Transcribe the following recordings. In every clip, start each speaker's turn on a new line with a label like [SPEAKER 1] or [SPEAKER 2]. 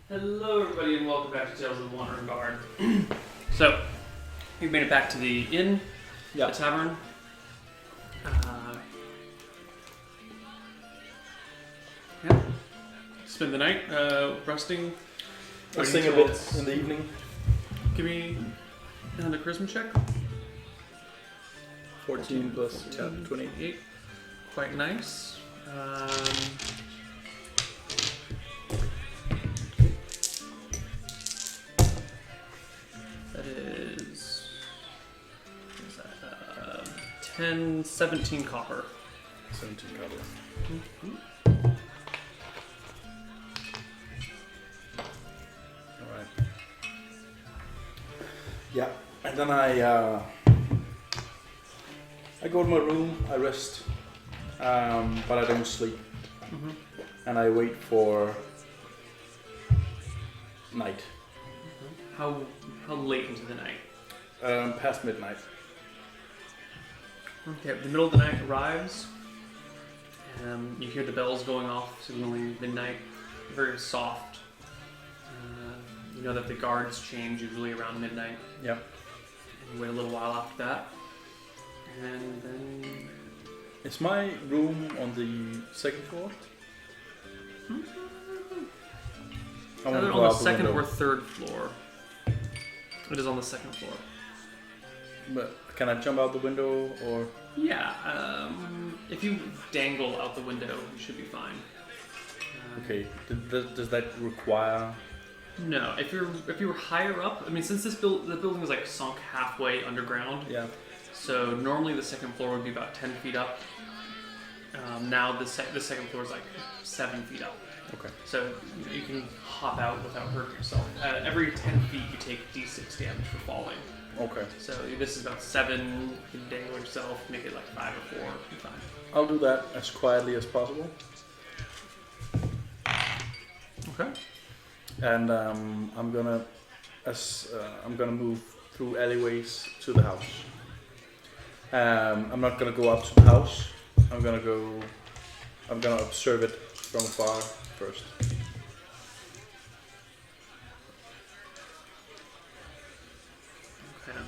[SPEAKER 1] Hello everybody and welcome back to Tales of the Wandering Bard. So, we've made it back to the inn, the tavern. Yeah. Spend the night resting.
[SPEAKER 2] Resting a bit in the evening.
[SPEAKER 1] Give me another charisma check.
[SPEAKER 2] 14 plus 10, 28.
[SPEAKER 1] Quite nice. That is... What is that? 10, 17 copper.
[SPEAKER 2] 17 copper.
[SPEAKER 1] Mm-hmm.
[SPEAKER 2] Alright. Yeah, and then I go to my room, I rest, but I don't sleep.
[SPEAKER 1] Mm-hmm.
[SPEAKER 2] And I wait for night.
[SPEAKER 1] How late into the night?
[SPEAKER 2] Past midnight.
[SPEAKER 1] Okay, the middle of the night arrives. You hear the bells going off, signaling midnight. Very soft. You know that the guards change usually around midnight.
[SPEAKER 2] Yep.
[SPEAKER 1] And you wait a little while after that. And then...
[SPEAKER 2] Is my room on the second floor? I wanna
[SPEAKER 1] Either
[SPEAKER 2] go
[SPEAKER 1] on the
[SPEAKER 2] out
[SPEAKER 1] second
[SPEAKER 2] window.
[SPEAKER 1] or third floor. It is on the second floor.
[SPEAKER 2] But can I jump out the window or?
[SPEAKER 1] Yeah, if you dangle out the window, you should be fine.
[SPEAKER 2] Okay. Does that require?
[SPEAKER 1] No, if you were higher up, I mean, since the building is like sunk halfway underground,
[SPEAKER 2] Yeah.
[SPEAKER 1] so normally the second floor would be about 10 feet up. Now the second floor is like 7 feet up.
[SPEAKER 2] Okay.
[SPEAKER 1] So you can hop out without hurting yourself. Every 10 feet you take d6 damage for falling.
[SPEAKER 2] Okay.
[SPEAKER 1] So this is about 7. You can dangle yourself, make it like 5 or 4. You're fine.
[SPEAKER 2] I'll do that as quietly as possible.
[SPEAKER 1] Okay.
[SPEAKER 2] And I'm gonna move through alleyways to the house. I'm not gonna go up to the house. I'm gonna observe it from afar first.
[SPEAKER 1] Okay.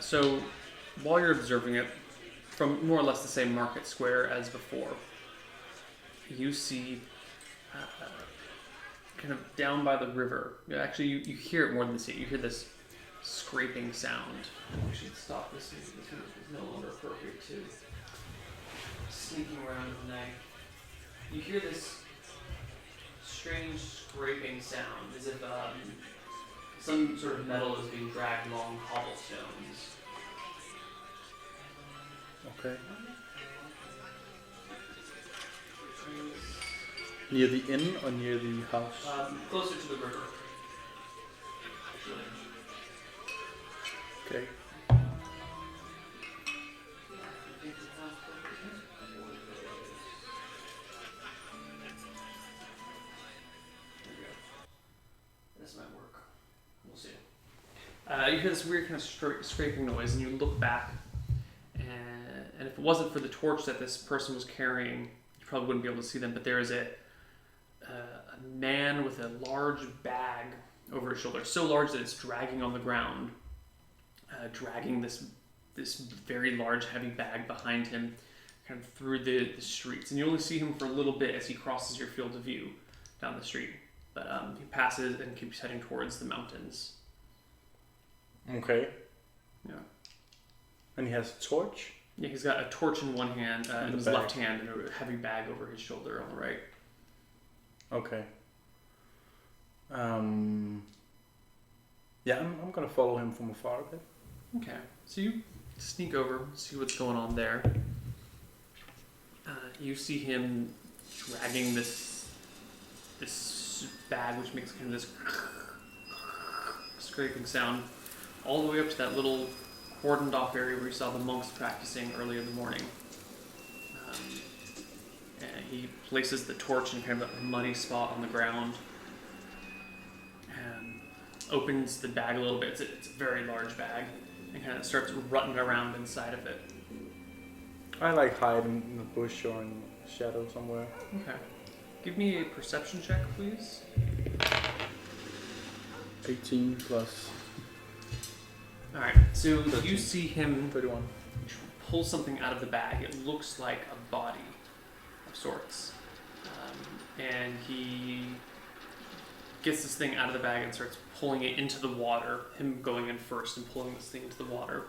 [SPEAKER 1] So while you're observing it, from more or less the same market square as before, you see kind of down by the river. Actually, you hear it more than you see it. You hear this scraping sound. We should stop this music. This music is no longer appropriate to sneaking around at night. You hear this strange scraping sound, as if some sort of metal is being dragged along cobblestones.
[SPEAKER 2] Okay. Near the inn or near the house?
[SPEAKER 1] Closer to the river. Actually.
[SPEAKER 2] Okay.
[SPEAKER 1] This might work. We'll see. You hear this weird kind of scraping noise, and you look back, and if it wasn't for the torch that this person was carrying, you probably wouldn't be able to see them. But there is a man with a large bag over his shoulder, so large that it's dragging on the ground, dragging this very large, heavy bag behind him, kind of through the streets. And you only see him for a little bit as he crosses your field of view down the street. But he passes and keeps heading towards the mountains.
[SPEAKER 2] Okay.
[SPEAKER 1] Yeah.
[SPEAKER 2] And he has a torch?
[SPEAKER 1] Yeah, he's got a torch in one hand, in his
[SPEAKER 2] bag.
[SPEAKER 1] left hand, and a heavy bag over his shoulder on the right.
[SPEAKER 2] Okay. Yeah, I'm gonna follow him from afar a bit.
[SPEAKER 1] Okay, so you sneak over, see what's going on there. You see him dragging this bag, which makes kind of this scraping sound, all the way up to that little cordoned off area where you saw the monks practicing earlier in the morning. And he places the torch in kind of a muddy spot on the ground and opens the bag a little bit. It's a very large bag, and kind of starts rutting around inside of it.
[SPEAKER 2] I like hide in the bush or in the shadow somewhere.
[SPEAKER 1] Okay. Give me a perception check, please.
[SPEAKER 2] 18 plus
[SPEAKER 1] All right. So
[SPEAKER 2] 13.
[SPEAKER 1] you see him
[SPEAKER 2] 31.
[SPEAKER 1] pull something out of the bag. It looks like a body of sorts, and he gets this thing out of the bag and starts pulling it into the water. Him going in first and pulling this thing into the water,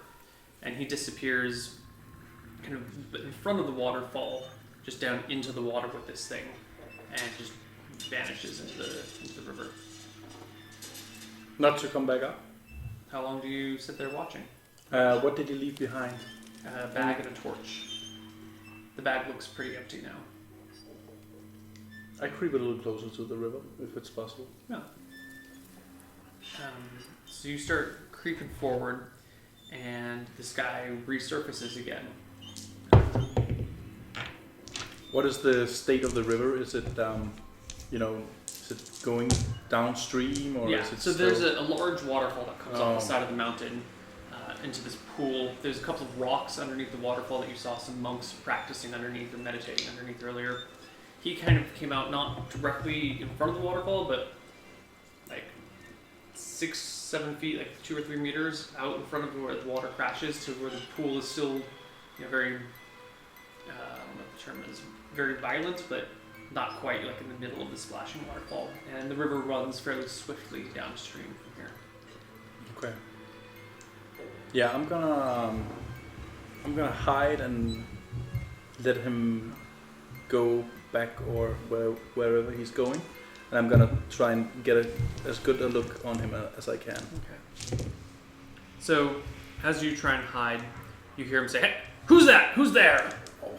[SPEAKER 1] and he disappears kind of in front of the waterfall, just down into the water with this thing, and just vanishes into the river.
[SPEAKER 2] Not to come back up.
[SPEAKER 1] How long do you sit there watching?
[SPEAKER 2] What did he leave behind?
[SPEAKER 1] A bag and a torch. The bag looks pretty empty now.
[SPEAKER 2] I creep a little closer to the river, if it's possible.
[SPEAKER 1] Yeah. So you start creeping forward, and this guy resurfaces again.
[SPEAKER 2] What is the state of the river? Is it, is it going downstream or
[SPEAKER 1] Yeah,
[SPEAKER 2] is it
[SPEAKER 1] so
[SPEAKER 2] still...
[SPEAKER 1] there's a large waterfall that comes off the side of the mountain into this pool. There's a couple of rocks underneath the waterfall that you saw some monks practicing underneath or meditating underneath earlier. He kind of came out not directly in front of the waterfall, but like 6-7 feet, like 2 or 3 meters out in front of where the water crashes to where the pool is still, very, I don't know what the term is, very violent, but not quite like in the middle of the splashing waterfall. And the river runs fairly swiftly downstream from here.
[SPEAKER 2] Okay. Yeah, I'm gonna hide and let him go back or wherever he's going, and I'm gonna try and get as good a look on him as I can.
[SPEAKER 1] Okay. So, as you try and hide, you hear him say, "Hey, who's that? Who's there?"
[SPEAKER 2] Oh.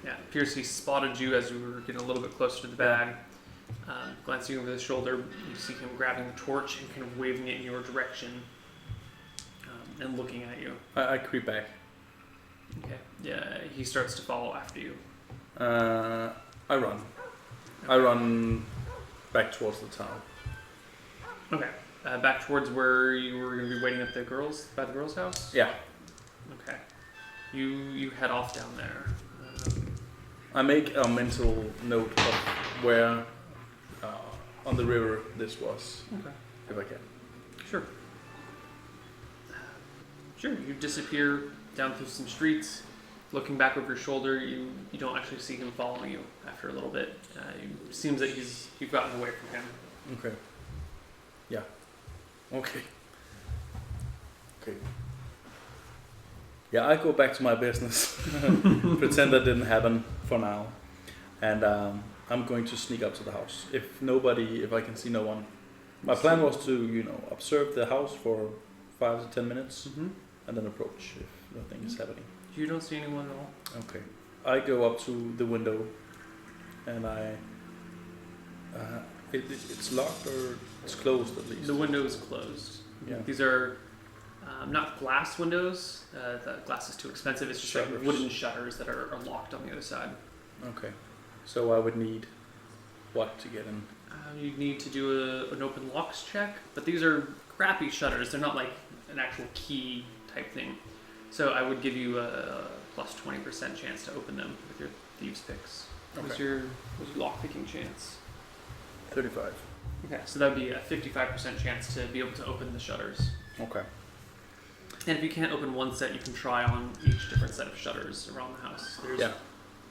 [SPEAKER 1] Yeah, it appears he spotted you as you were getting a little bit closer to the bag. Glancing over his shoulder, you see him grabbing the torch and kind of waving it in your direction and looking at you.
[SPEAKER 2] I creep back.
[SPEAKER 1] Okay. Yeah, he starts to follow after you.
[SPEAKER 2] I run. I run back towards the town.
[SPEAKER 1] Okay. Back towards where you were going to be waiting at by the girls' house?
[SPEAKER 2] Yeah.
[SPEAKER 1] Okay. You head off down there.
[SPEAKER 2] I make a mental note of where on the river this was,
[SPEAKER 1] Okay.
[SPEAKER 2] if I can.
[SPEAKER 1] Sure. Sure. You disappear down through some streets. Looking back over your shoulder, you don't actually see him following you after a little bit. It seems that you've gotten away from him.
[SPEAKER 2] Okay. Yeah. Okay. Okay. Yeah, I go back to my business. Pretend that didn't happen for now. And I'm going to sneak up to the house. If I can see no one. My plan was to, observe the house for 5 to 10 minutes and then approach if nothing is happening.
[SPEAKER 1] You don't see anyone at all?
[SPEAKER 2] Okay. I go up to the window and it's locked or it's closed at least?
[SPEAKER 1] The window is closed.
[SPEAKER 2] Yeah.
[SPEAKER 1] These are not glass windows. The glass is too expensive. It's just like
[SPEAKER 2] Shutters.
[SPEAKER 1] wooden shutters that are locked on the other side.
[SPEAKER 2] Okay. So I would need what to get in?
[SPEAKER 1] You need to do an open locks check, but these are crappy shutters. They're not like an actual key type thing. So I would give you a plus 20% chance to open them with your thieves picks. What's your lock picking chance?
[SPEAKER 2] 35.
[SPEAKER 1] Okay, so that would be a 55% chance to be able to open the shutters.
[SPEAKER 2] Okay.
[SPEAKER 1] And if you can't open one set, you can try on each different set of shutters around the house. There's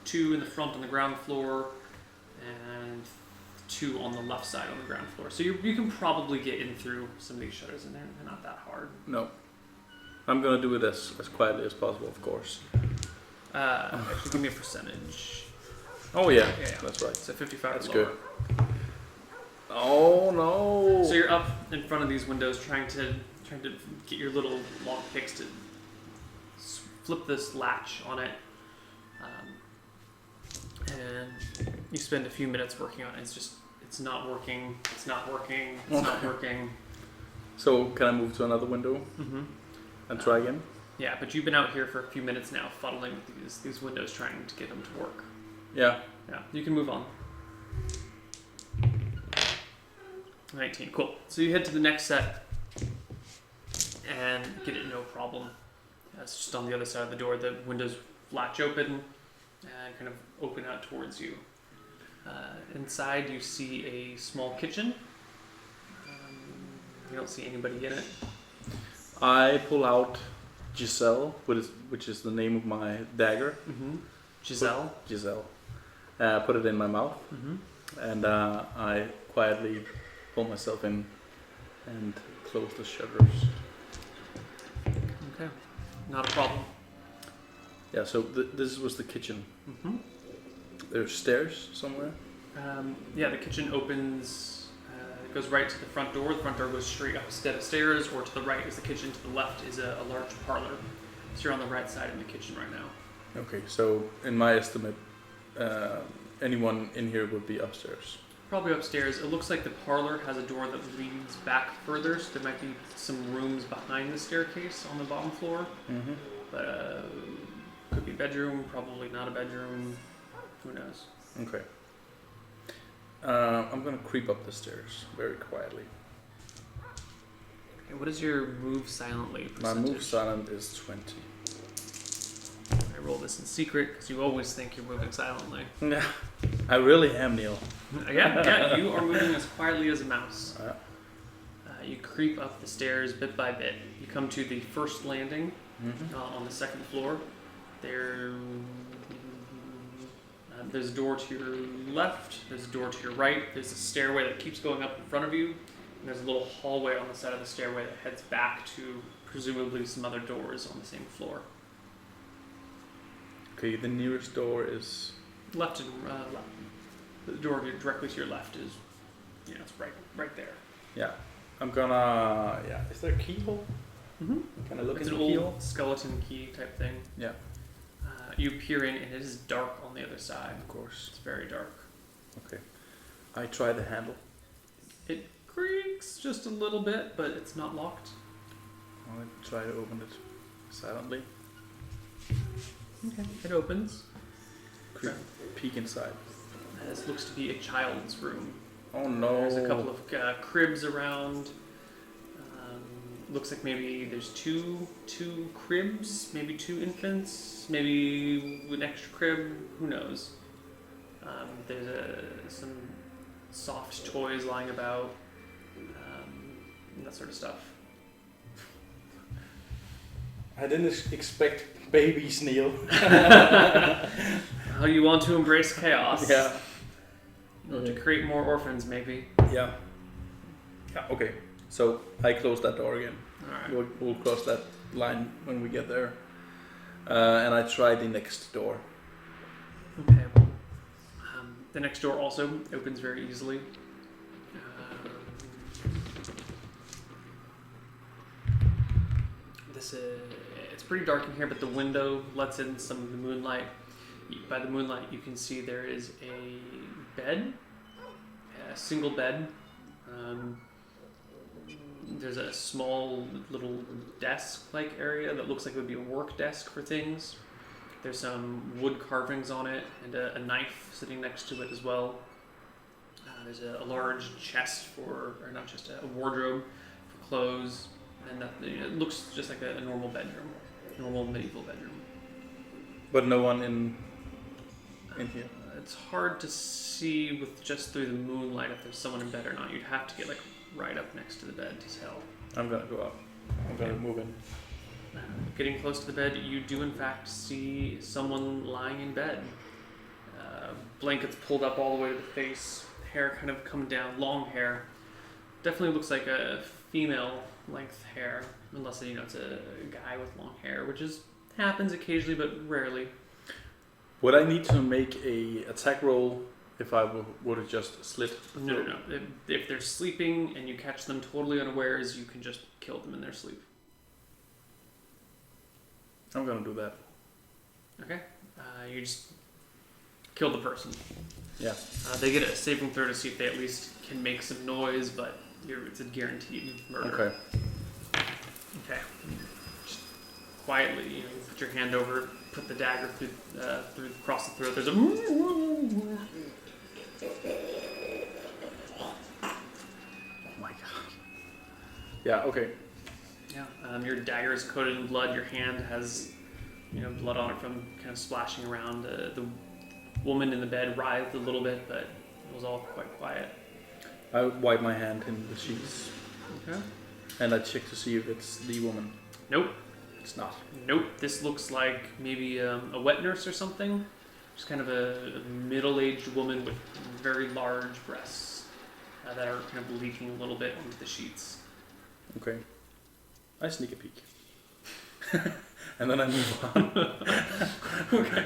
[SPEAKER 1] 2 in the front on the ground floor, and 2 on the left side on the ground floor. So you can probably get in through some of these shutters, and they're not that hard.
[SPEAKER 2] No. I'm gonna do it as quietly as possible, of course.
[SPEAKER 1] Actually, give me a percentage.
[SPEAKER 2] Oh yeah, that's right.
[SPEAKER 1] So 55
[SPEAKER 2] That's
[SPEAKER 1] or lower.
[SPEAKER 2] good. Oh no!
[SPEAKER 1] So you're up in front of these windows trying to get your little lock picks to flip this latch on it. And you spend a few minutes working on it. It's not working. It's not working. It's not working.
[SPEAKER 2] So can I move to another window and try again?
[SPEAKER 1] Yeah, but you've been out here for a few minutes now, fuddling with these windows, trying to get them to work.
[SPEAKER 2] Yeah.
[SPEAKER 1] Yeah, you can move on. 19, cool. So you head to the next set and get it no problem. It's just on the other side of the door. The windows latch open and kind of open out towards you. Inside you see a small kitchen. You don't see anybody in it.
[SPEAKER 2] I pull out Giselle, which is the name of my dagger.
[SPEAKER 1] Mm-hmm. Giselle.
[SPEAKER 2] Giselle. Put it in my mouth,
[SPEAKER 1] Mm-hmm.
[SPEAKER 2] and I quietly pull myself in and close the shutters.
[SPEAKER 1] Okay. Not a problem.
[SPEAKER 2] Yeah, so this was the kitchen.
[SPEAKER 1] Mm-hmm.
[SPEAKER 2] There's stairs somewhere.
[SPEAKER 1] Yeah, the kitchen opens. It goes right to the front door. The front door goes straight up a set of stairs, or to the right is the kitchen. To the left is a large parlor. So you're on the right side of the kitchen right now.
[SPEAKER 2] Okay, so in my estimate, anyone in here would be upstairs.
[SPEAKER 1] Probably upstairs. It looks like the parlor has a door that leads back further, so there might be some rooms behind the staircase on the bottom floor.
[SPEAKER 2] Mm-hmm.
[SPEAKER 1] But could be bedroom, probably not a bedroom. Who knows?
[SPEAKER 2] Okay. I'm gonna creep up the stairs very quietly.
[SPEAKER 1] Okay, what is your move silently
[SPEAKER 2] My
[SPEAKER 1] percentage?
[SPEAKER 2] move silent is 20.
[SPEAKER 1] I roll this in secret because you always think you're moving silently.
[SPEAKER 2] Yeah, I really am, Neil.
[SPEAKER 1] Yeah, you are moving as quietly as a mouse.
[SPEAKER 2] Yeah.
[SPEAKER 1] You creep up the stairs bit by bit. You come to the first landing
[SPEAKER 2] Mm-hmm.
[SPEAKER 1] on the second floor. There's a door to your left, there's a door to your right, there's a stairway that keeps going up in front of you, and there's a little hallway on the side of the stairway that heads back to presumably some other doors on the same floor.
[SPEAKER 2] Okay, the nearest door is.
[SPEAKER 1] Left and left. The door directly to your left is, it's right there.
[SPEAKER 2] Yeah, I'm gonna. Yeah, is there a keyhole?
[SPEAKER 1] Mm-hmm.
[SPEAKER 2] Can I look
[SPEAKER 1] It's
[SPEAKER 2] in
[SPEAKER 1] an
[SPEAKER 2] the
[SPEAKER 1] old
[SPEAKER 2] keyhole?
[SPEAKER 1] skeleton key type thing.
[SPEAKER 2] Yeah,
[SPEAKER 1] You peer in, and it is dark on the other side.
[SPEAKER 2] of course.
[SPEAKER 1] It's very dark.
[SPEAKER 2] Okay, I try the handle.
[SPEAKER 1] It creaks just a little bit, but it's not locked.
[SPEAKER 2] I try to open it silently.
[SPEAKER 1] Okay. It opens.
[SPEAKER 2] Creep, peek inside.
[SPEAKER 1] This looks to be a child's room.
[SPEAKER 2] Oh no!
[SPEAKER 1] There's a couple of cribs around. Looks like maybe there's two cribs, maybe 2 infants, maybe an extra crib. Who knows? There's some soft toys lying about, and that sort of stuff.
[SPEAKER 2] I didn't expect babies, Neil.
[SPEAKER 1] Oh, you want to embrace chaos?
[SPEAKER 2] Yeah.
[SPEAKER 1] You want to create more orphans, maybe.
[SPEAKER 2] Yeah. Yeah. Okay. So I close that door again.
[SPEAKER 1] All right.
[SPEAKER 2] We'll cross that line when we get there. And I try the next door.
[SPEAKER 1] Okay. The next door also opens very easily. It's pretty dark in here, but the window lets in some of the moonlight. By the moonlight, you can see there is a bed, a single bed. There's a small little desk-like area that looks like it would be a work desk for things. There's some wood carvings on it and a knife sitting next to it as well. There's a large chest or not chest, a wardrobe for clothes, and it looks just like a normal bedroom, normal medieval bedroom.
[SPEAKER 2] But no one in here.
[SPEAKER 1] It's hard to see with just through the moonlight if there's someone in bed or not. You'd have to get right up next to the bed to tell.
[SPEAKER 2] I'm gonna go up. I'm gonna move in.
[SPEAKER 1] Getting close to the bed, you do in fact see someone lying in bed. Blankets pulled up all the way to the face, hair kind of come down, long hair. Definitely looks like a female length hair, unless it's a guy with long hair, which happens occasionally but rarely.
[SPEAKER 2] Would I need to make a attack roll if I would have just slit?
[SPEAKER 1] No. If they're sleeping and you catch them totally unawares, you can just kill them in their sleep.
[SPEAKER 2] I'm gonna do that.
[SPEAKER 1] Okay. You just kill the person.
[SPEAKER 2] Yeah.
[SPEAKER 1] They get a saving throw to see if they at least can make some noise, but it's a guaranteed murder. Okay. Just quietly, you put your hand over, put the dagger through across the throat. There's a. Oh
[SPEAKER 2] my god. Yeah. Okay.
[SPEAKER 1] Yeah. Your dagger is coated in blood. Your hand has, blood on it from kind of splashing around. The woman in the bed writhed a little bit, but it was all quite quiet.
[SPEAKER 2] I wipe my hand in the sheets.
[SPEAKER 1] Okay.
[SPEAKER 2] And I check to see if it's the woman.
[SPEAKER 1] Nope.
[SPEAKER 2] It's not.
[SPEAKER 1] Nope. This looks like maybe a wet nurse or something. Just kind of a middle-aged woman with very large breasts that are kind of leaking a little bit onto the sheets.
[SPEAKER 2] Okay. I sneak a peek. And then I move on.
[SPEAKER 1] Okay.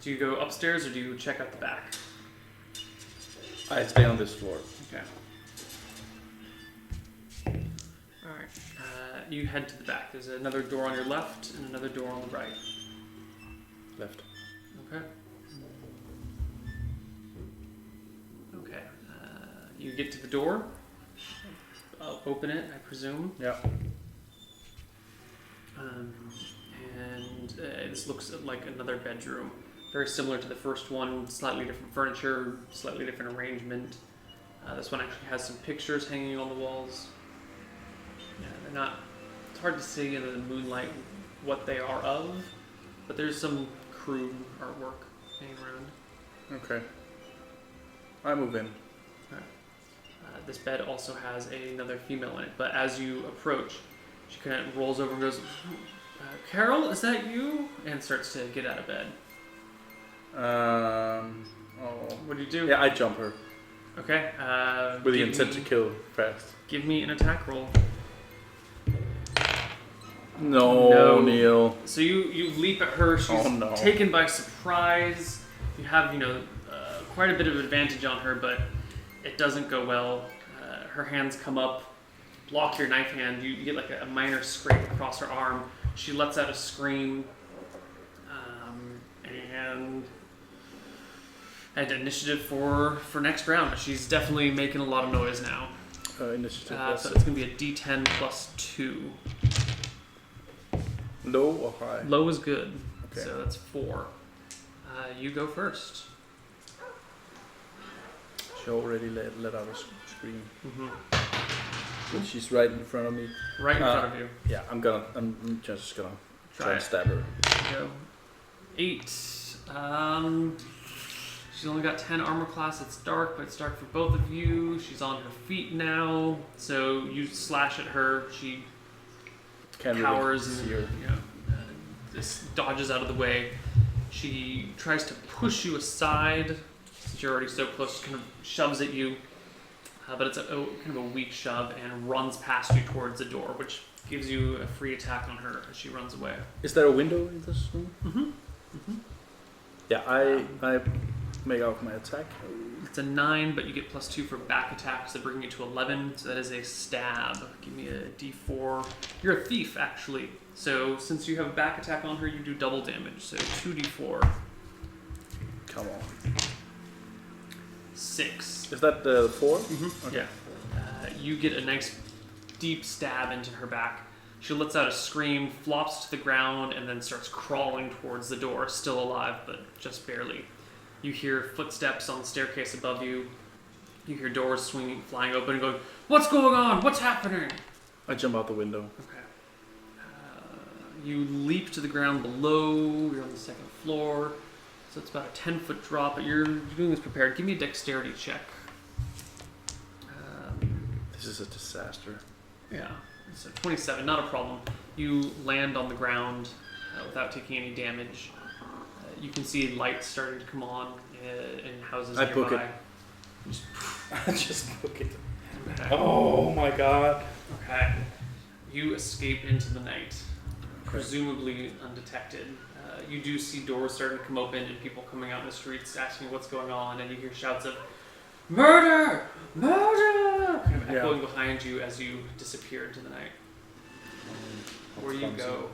[SPEAKER 1] Do you go upstairs or do you check out the back?
[SPEAKER 2] I stay on this floor.
[SPEAKER 1] Okay. Alright. You head to the back. There's another door on your left and another door on the right.
[SPEAKER 2] Left.
[SPEAKER 1] Okay. Okay. You get to the door. Open it, I presume.
[SPEAKER 2] Yeah.
[SPEAKER 1] And this looks like another bedroom. Very similar to the first one, slightly different furniture, slightly different arrangement. This one actually has some pictures hanging on the walls. Yeah, they're not, it's hard to see in the moonlight what they are of, but there's some crude artwork hanging around.
[SPEAKER 2] Okay. I move in.
[SPEAKER 1] This bed also has another female in it, but as you approach, she kind of rolls over and goes, Carol, is that you? And starts to get out of bed. What do you do?
[SPEAKER 2] Yeah, I jump her.
[SPEAKER 1] Okay.
[SPEAKER 2] With the intent to kill fast.
[SPEAKER 1] Give me an attack roll.
[SPEAKER 2] No, Neil.
[SPEAKER 1] So you leap at her. She's taken by surprise. You have, quite a bit of advantage on her, but it doesn't go well. Her hands come up, block your knife hand. You get like a minor scrape across her arm. She lets out a scream. And initiative for next round. She's definitely making a lot of noise now.
[SPEAKER 2] Initiative.
[SPEAKER 1] So it's going to be a D10 plus 2.
[SPEAKER 2] Low or high?
[SPEAKER 1] Low is good.
[SPEAKER 2] Okay.
[SPEAKER 1] So that's 4. You go first.
[SPEAKER 2] She already let out a scream.
[SPEAKER 1] Mm-hmm.
[SPEAKER 2] But she's right in front of me.
[SPEAKER 1] Right in front of you.
[SPEAKER 2] Yeah, I'm just gonna try and stab her.
[SPEAKER 1] Go. 8. She's only got 10 armor class. It's dark, but it's dark for both of you. She's on her feet now. So you slash at her. She cowers and just dodges out of the way. She tries to push you aside since you're already so close. She kind of shoves at you, but it's kind of a weak shove and runs past you towards the door, which gives you a free attack on her as she runs away.
[SPEAKER 2] Is there a window in this room?
[SPEAKER 1] Mm-hmm. Mm-hmm.
[SPEAKER 2] Yeah, I make out my attack.
[SPEAKER 1] It's a 9, but you get plus 2 for back attacks, so bringing it to 11. So that is a stab. Give me a D4. You're a thief, actually. So since you have a back attack on her, you do double damage. So 2D4.
[SPEAKER 2] Come on.
[SPEAKER 1] 6.
[SPEAKER 2] Is that the 4?
[SPEAKER 1] Mm-hmm.
[SPEAKER 2] Okay.
[SPEAKER 1] Yeah. You get a nice deep stab into her back. She lets out a scream, flops to the ground, and then starts crawling towards the door, still alive, but just barely. You hear footsteps on the staircase above you. You hear doors swinging, flying open, and going, "What's going on? What's happening?"
[SPEAKER 2] I jump out the window.
[SPEAKER 1] Okay. You leap to the ground below. You're on the second floor. So it's about a 10-foot drop, but you're doing this prepared. Give me a dexterity check.
[SPEAKER 2] This is a disaster.
[SPEAKER 1] Yeah. So 27, not a problem. You land on the ground without taking any damage. You can see lights starting to come on in houses nearby.
[SPEAKER 2] Book it. I just book it.
[SPEAKER 1] Okay.
[SPEAKER 2] Oh my god.
[SPEAKER 1] Okay. You escape into the night, presumably undetected. You do see doors starting to come open and people coming out in the streets asking what's going on, and you hear shouts of "Murder! Murder!" kind of echoing behind you as you disappear into the night. Where do you go?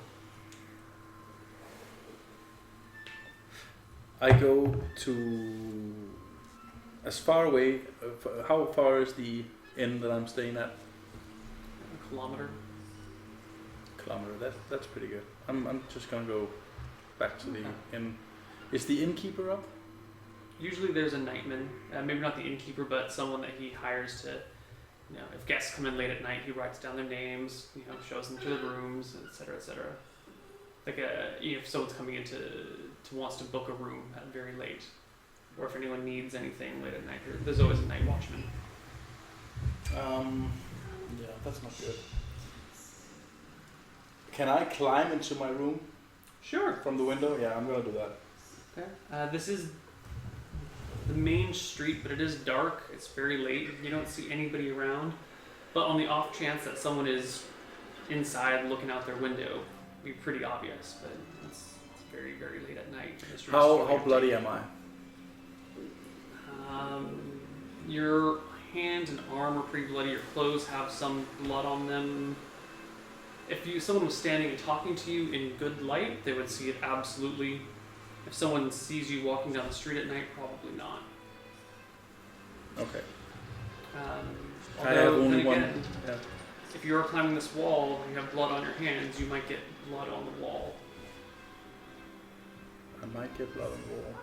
[SPEAKER 2] I go to as far away. How far is the inn that I'm staying at?
[SPEAKER 1] A kilometer.
[SPEAKER 2] Kilometer. That's pretty good. I'm just gonna go back to the inn. Is the innkeeper up?
[SPEAKER 1] Usually there's a nightman, maybe not the innkeeper, but someone that he hires to, if guests come in late at night, he writes down their names, shows them to the rooms, etc., etc. Like if someone's coming in to wants to book a room at very late, or if anyone needs anything late at night, there's always a night watchman.
[SPEAKER 2] Yeah, that's not good. Can I climb into my room
[SPEAKER 1] Sure.
[SPEAKER 2] from the window? Yeah, I'm gonna do that.
[SPEAKER 1] Okay. This is the main street, but it is dark. It's very late. You don't see anybody around. But on the off chance that someone is inside looking out their window, it'd be pretty obvious. But it's very, very late at night. The street's
[SPEAKER 2] How
[SPEAKER 1] still empty.
[SPEAKER 2] bloody am I?
[SPEAKER 1] Your hand and arm are pretty bloody. Your clothes have some blood on them. If someone was standing and talking to you in good light, they would see it absolutely. If someone sees you walking down the street at night, probably not.
[SPEAKER 2] Okay. I
[SPEAKER 1] Although,
[SPEAKER 2] have
[SPEAKER 1] then
[SPEAKER 2] only
[SPEAKER 1] again,
[SPEAKER 2] one. Yeah.
[SPEAKER 1] if you're climbing this wall and you have blood on your hands, you might get blood on the wall.
[SPEAKER 2] I might get blood on the wall.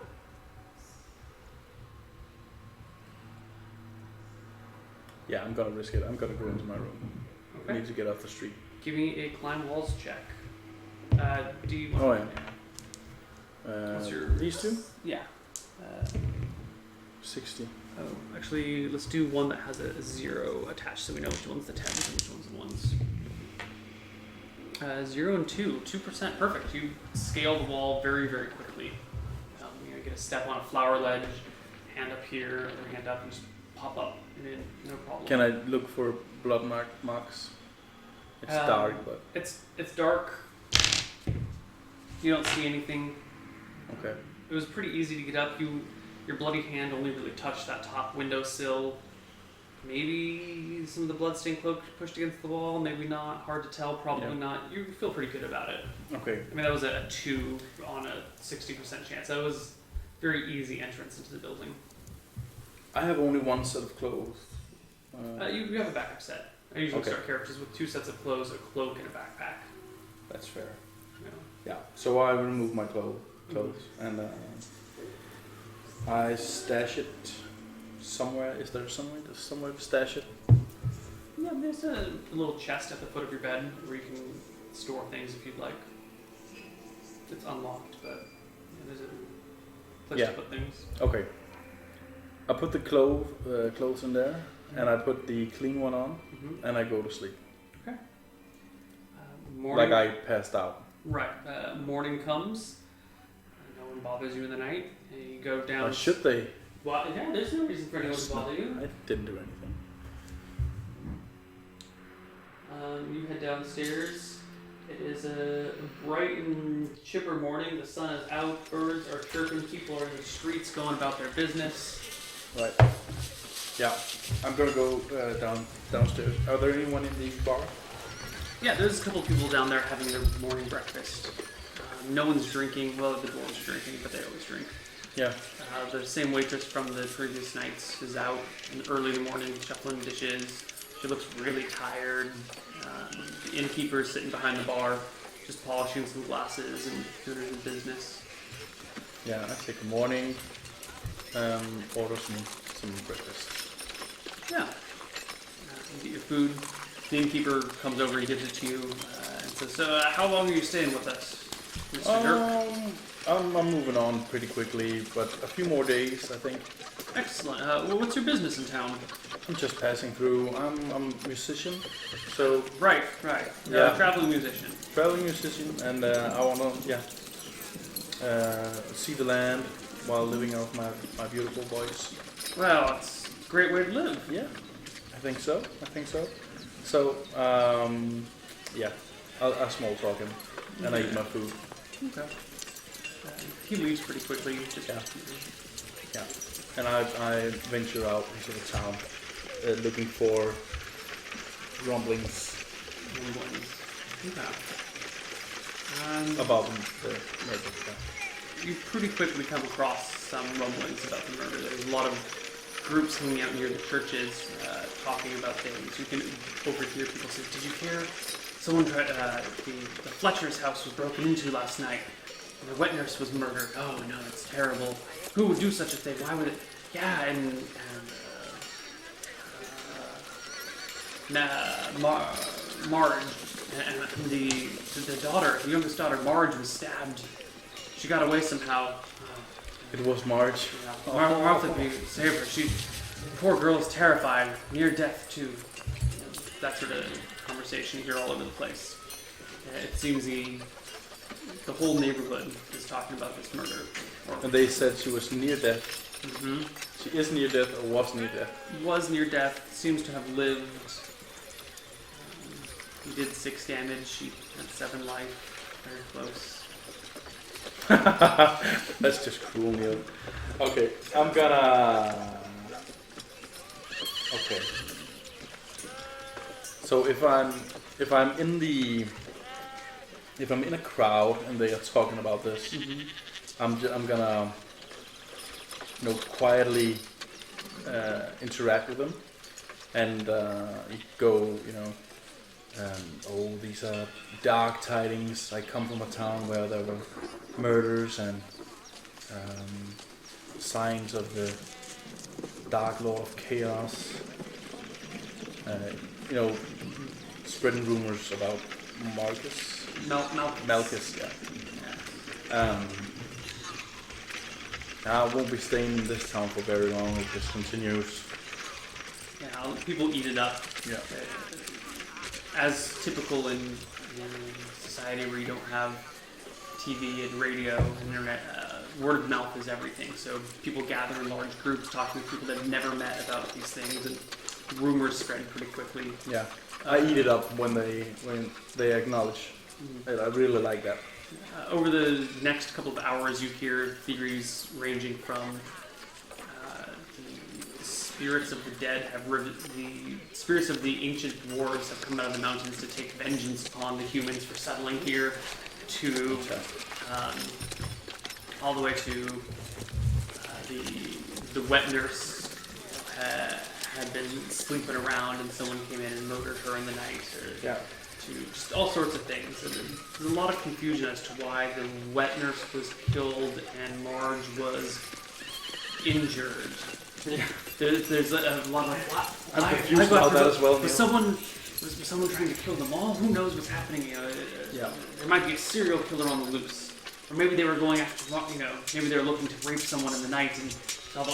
[SPEAKER 2] Yeah, I'm gonna risk it. I'm gonna go into my room. I
[SPEAKER 1] Okay.
[SPEAKER 2] need to get off the street.
[SPEAKER 1] Give me a climb walls check. Do you?
[SPEAKER 2] Oh, yeah.
[SPEAKER 1] What's your?
[SPEAKER 2] These two?
[SPEAKER 1] Yeah.
[SPEAKER 2] 60.
[SPEAKER 1] Oh, actually, let's do one that has a 0 attached, so we know which one's the 10s and which one's the 1s. 0 and 2, 2%, perfect. You scale the wall very, very quickly. You get a step on a flower ledge, hand up here, other hand up, and just pop up and in, no problem.
[SPEAKER 2] Can I look for blood marks? It's dark, but
[SPEAKER 1] It's dark. You don't see anything.
[SPEAKER 2] okay.
[SPEAKER 1] It was pretty easy to get up. Your bloody hand only really touched that top windowsill. Maybe some of the bloodstain cloak pushed against the wall. Maybe not. Hard to tell. Probably
[SPEAKER 2] Yeah.
[SPEAKER 1] not. You feel pretty good about it.
[SPEAKER 2] Okay.
[SPEAKER 1] I mean, that was a 2 on a 60% chance. That was very easy entrance into the building.
[SPEAKER 2] I have only one set of clothes.
[SPEAKER 1] You have a backup set. I usually
[SPEAKER 2] Okay.
[SPEAKER 1] start characters with 2 sets of clothes, a cloak, and a backpack.
[SPEAKER 2] That's fair.
[SPEAKER 1] You know.
[SPEAKER 2] Yeah. So I remove my clothes and I stash it somewhere. Is there somewhere to stash it?
[SPEAKER 1] Yeah, there's a little chest at the foot of your bed where you can store things if you'd like. It's unlocked, but there's a place to put things.
[SPEAKER 2] Okay. I put the clothes in there, and I put the clean one on,
[SPEAKER 1] Mm-hmm.
[SPEAKER 2] and I go to sleep.
[SPEAKER 1] Morning,
[SPEAKER 2] Like I passed out.
[SPEAKER 1] right. Morning comes. No one bothers you in the night. And you go down.
[SPEAKER 2] Or should they?
[SPEAKER 1] Well, yeah, there's no reason for anyone to bother you.
[SPEAKER 2] I didn't do anything.
[SPEAKER 1] You head downstairs. It is a bright and chipper morning. The sun is out. Birds are chirping. People are in the streets going about their business.
[SPEAKER 2] Right. Yeah. I'm gonna go downstairs. Are there anyone in the bar?
[SPEAKER 1] Yeah, there's a couple people down there having their morning breakfast. No one's drinking. Well, the dwarves are drinking, but they always drink.
[SPEAKER 2] Yeah.
[SPEAKER 1] The same waitress from the previous nights is out early in the morning shuffling dishes. She looks really tired. The innkeeper is sitting behind the bar, just polishing some glasses and doing his business.
[SPEAKER 2] Yeah. I take a morning. Order some breakfast.
[SPEAKER 1] Yeah. You get your food. The innkeeper comes over and gives it to you and says, "So, how long are you staying with us, Mr. Dirk?"
[SPEAKER 2] I'm moving on pretty quickly, but a few more days, I think.
[SPEAKER 1] Excellent. Well, what's your business in town?
[SPEAKER 2] I'm just passing through. I'm a musician, so
[SPEAKER 1] Right.
[SPEAKER 2] Yeah.
[SPEAKER 1] Traveling musician.
[SPEAKER 2] traveling musician, and I wanna see the land while living out my beautiful voice.
[SPEAKER 1] Well, it's a great way to live.
[SPEAKER 2] Yeah, I think so. So I'll small talk him, and I eat my food.
[SPEAKER 1] Okay. He leaves pretty quickly. Just
[SPEAKER 2] Yeah, and I venture out into the town, looking for rumblings
[SPEAKER 1] Okay.
[SPEAKER 2] about the murder.
[SPEAKER 1] You pretty quickly come across some rumblings about the murder. There's a lot of groups hanging out near the churches, talking about things. You can overhear people say, "Did you hear? Someone tried. The Fletcher's house was broken into last night. And the wet nurse was murdered. Oh no, it's terrible. Who would do such a thing? Why would it? Yeah, and Marge and the daughter, the youngest daughter, Marge, was stabbed. She got away somehow.
[SPEAKER 2] It was Marge.
[SPEAKER 1] Martha saved her. The poor girl is terrified, near death too. that sort of conversation you hear all over the place. It seems the whole neighborhood is talking about this murder.
[SPEAKER 2] And they said she was near death.
[SPEAKER 1] Mm-hmm.
[SPEAKER 2] She is near death or was near death.
[SPEAKER 1] Was near death. Seems to have lived. He did 6 damage. She had 7 life. Very close.
[SPEAKER 2] That's just cruel, Neil. Okay, I'm gonna. Okay. So if I'm in a crowd and they are talking about this, I'm gonna quietly interact with them and go these are dark tidings. I come from a town where there were murders and signs of the Dark Lord of Chaos. Spreading rumors about Marcus. Malchus, yeah. I won't be staying in this town for very long if this continues.
[SPEAKER 1] Yeah, people eat it up.
[SPEAKER 2] Yeah.
[SPEAKER 1] As typical in society where you don't have TV and radio and internet, word of mouth is everything. So people gather in large groups talking to people that have never met about these things, and rumors spread pretty quickly.
[SPEAKER 2] Yeah, I eat it up when they acknowledge it. I really like that.
[SPEAKER 1] Over the next couple of hours, you hear theories ranging from the spirits of the dead the spirits of the ancient dwarves have come out of the mountains to take vengeance upon the humans for settling here, to all the way to the wet nurse had been sleeping around and someone came in and murdered her in the night, or to just all sorts of things. And there's a lot of confusion as to why the wet nurse was killed and Marge was injured. There's a lot of.
[SPEAKER 2] I'm confused about that as well.
[SPEAKER 1] Was someone trying to kill them all? Who knows what's happening? There might be a serial killer on the loose, or maybe they were going after. Maybe they were looking to rape someone in the night and saw the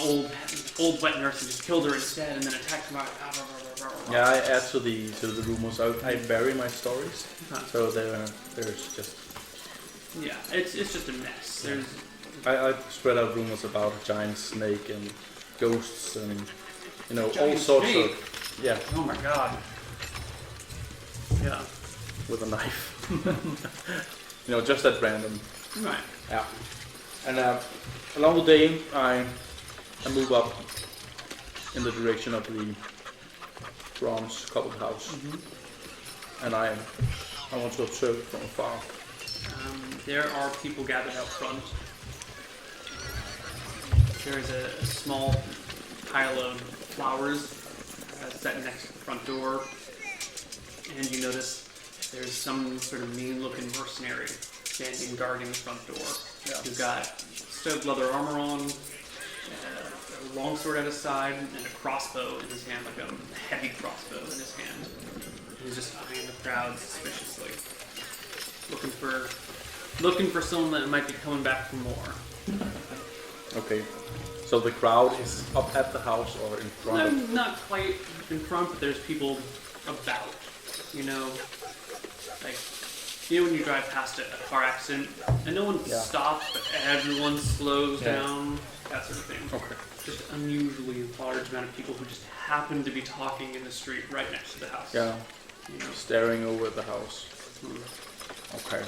[SPEAKER 1] old wet nurse and just killed her instead, and then attacked her.
[SPEAKER 2] Yeah, I add to the rumors. I bury my stories, so there's just.
[SPEAKER 1] Yeah, it's just a mess.
[SPEAKER 2] I spread out rumors about a giant snake and ghosts and all sorts
[SPEAKER 1] snake.
[SPEAKER 2] of. Yeah.
[SPEAKER 1] Oh my god. Yeah.
[SPEAKER 2] With a knife. Just at random.
[SPEAKER 1] Right.
[SPEAKER 2] Yeah. And along the day, I move up in the direction of the bronze cobbled house, and I want to observe it from afar.
[SPEAKER 1] There are people gathered out front. There's a small pile of flowers set next to the front door, and you notice there's some sort of mean-looking mercenary standing guarding the front door.
[SPEAKER 2] Yeah.
[SPEAKER 1] Who's got stowed leather armor on, a longsword at his side, and a crossbow in his hand, like a heavy crossbow in his hand. He's just eyeing the crowd suspiciously, looking for someone that might be coming back for more.
[SPEAKER 2] Okay, so the crowd is up at the house or in front of?
[SPEAKER 1] Not quite in front, but there's people about. When you drive past a car accident and no one stops, but everyone slows down, that sort of thing.
[SPEAKER 2] Okay.
[SPEAKER 1] Just unusually large amount of people who just happen to be talking in the street right next to the house.
[SPEAKER 2] Yeah. Staring over the house. Okay.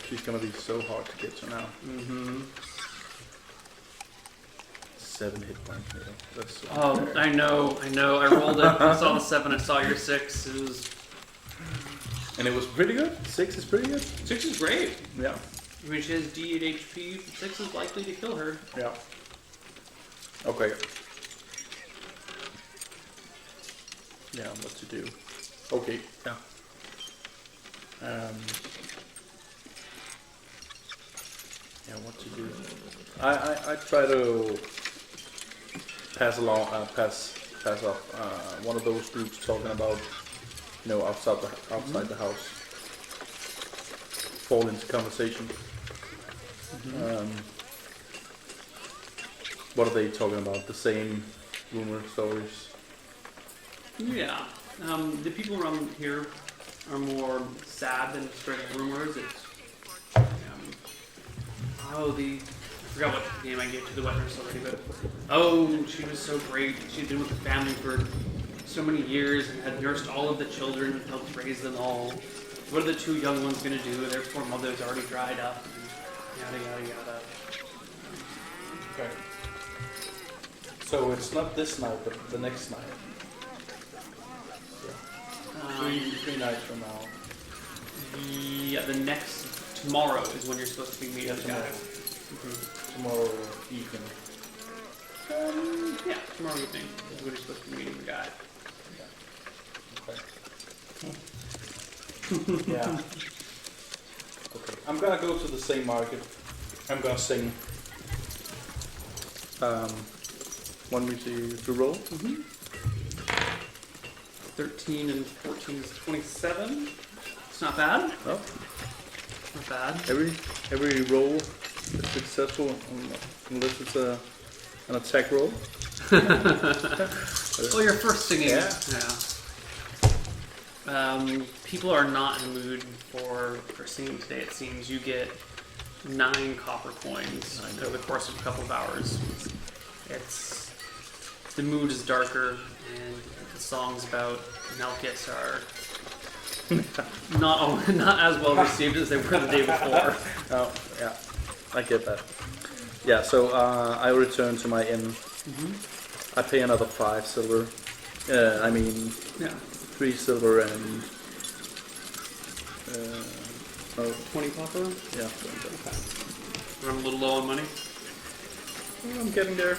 [SPEAKER 2] She's gonna be so hard to get to now. 7 hit points. That's so unfair.
[SPEAKER 1] I know. I rolled it. I saw the 7. I saw your 6.
[SPEAKER 2] And it was pretty good. 6 is pretty good.
[SPEAKER 1] 6 is great.
[SPEAKER 2] Yeah.
[SPEAKER 1] I mean, she has D8 HP. 6 is likely to kill her.
[SPEAKER 2] Yeah. Okay. Yeah, what to do? Okay. Yeah. What to do? I try to pass off one of those groups talking about outside the house. Fall into conversation. What are they talking about? The same rumor stories?
[SPEAKER 1] Yeah. The people around here are more sad than spreading rumors. It's I forgot what name I gave to the wet nurse already, but she was so great. She'd been with the family for so many years and had nursed all of the children and helped raise them all. What are the two young ones going to do? Their poor mother's already dried up. And yada yada yada.
[SPEAKER 2] Okay. So it's not this night, but the next night. Three nights from now.
[SPEAKER 1] Yeah, tomorrow is when you're supposed to be meeting the guy.
[SPEAKER 2] Tomorrow evening.
[SPEAKER 1] Yeah, tomorrow evening is when you're supposed to be meeting the guy.
[SPEAKER 2] Okay. Yeah. Okay. I'm gonna go to the same market. I'm gonna sing. Want me to roll?
[SPEAKER 1] 13 and 14 is 27. It's not bad.
[SPEAKER 2] Oh.
[SPEAKER 1] Not bad.
[SPEAKER 2] Every roll is successful unless it's an attack roll.
[SPEAKER 1] Well, your first singing.
[SPEAKER 2] Yeah.
[SPEAKER 1] People are not in the mood for singing today. It seems you get 9 copper coins over the course of a couple of hours. The mood is darker, and the songs about Melkis are not as well received as they were the day before.
[SPEAKER 2] Oh, yeah, I get that. Yeah, so I return to my inn. I pay another 5 silver. 3 silver and
[SPEAKER 1] 20 copper?
[SPEAKER 2] Yeah.
[SPEAKER 1] Okay. Run a little low on money?
[SPEAKER 2] I'm getting there.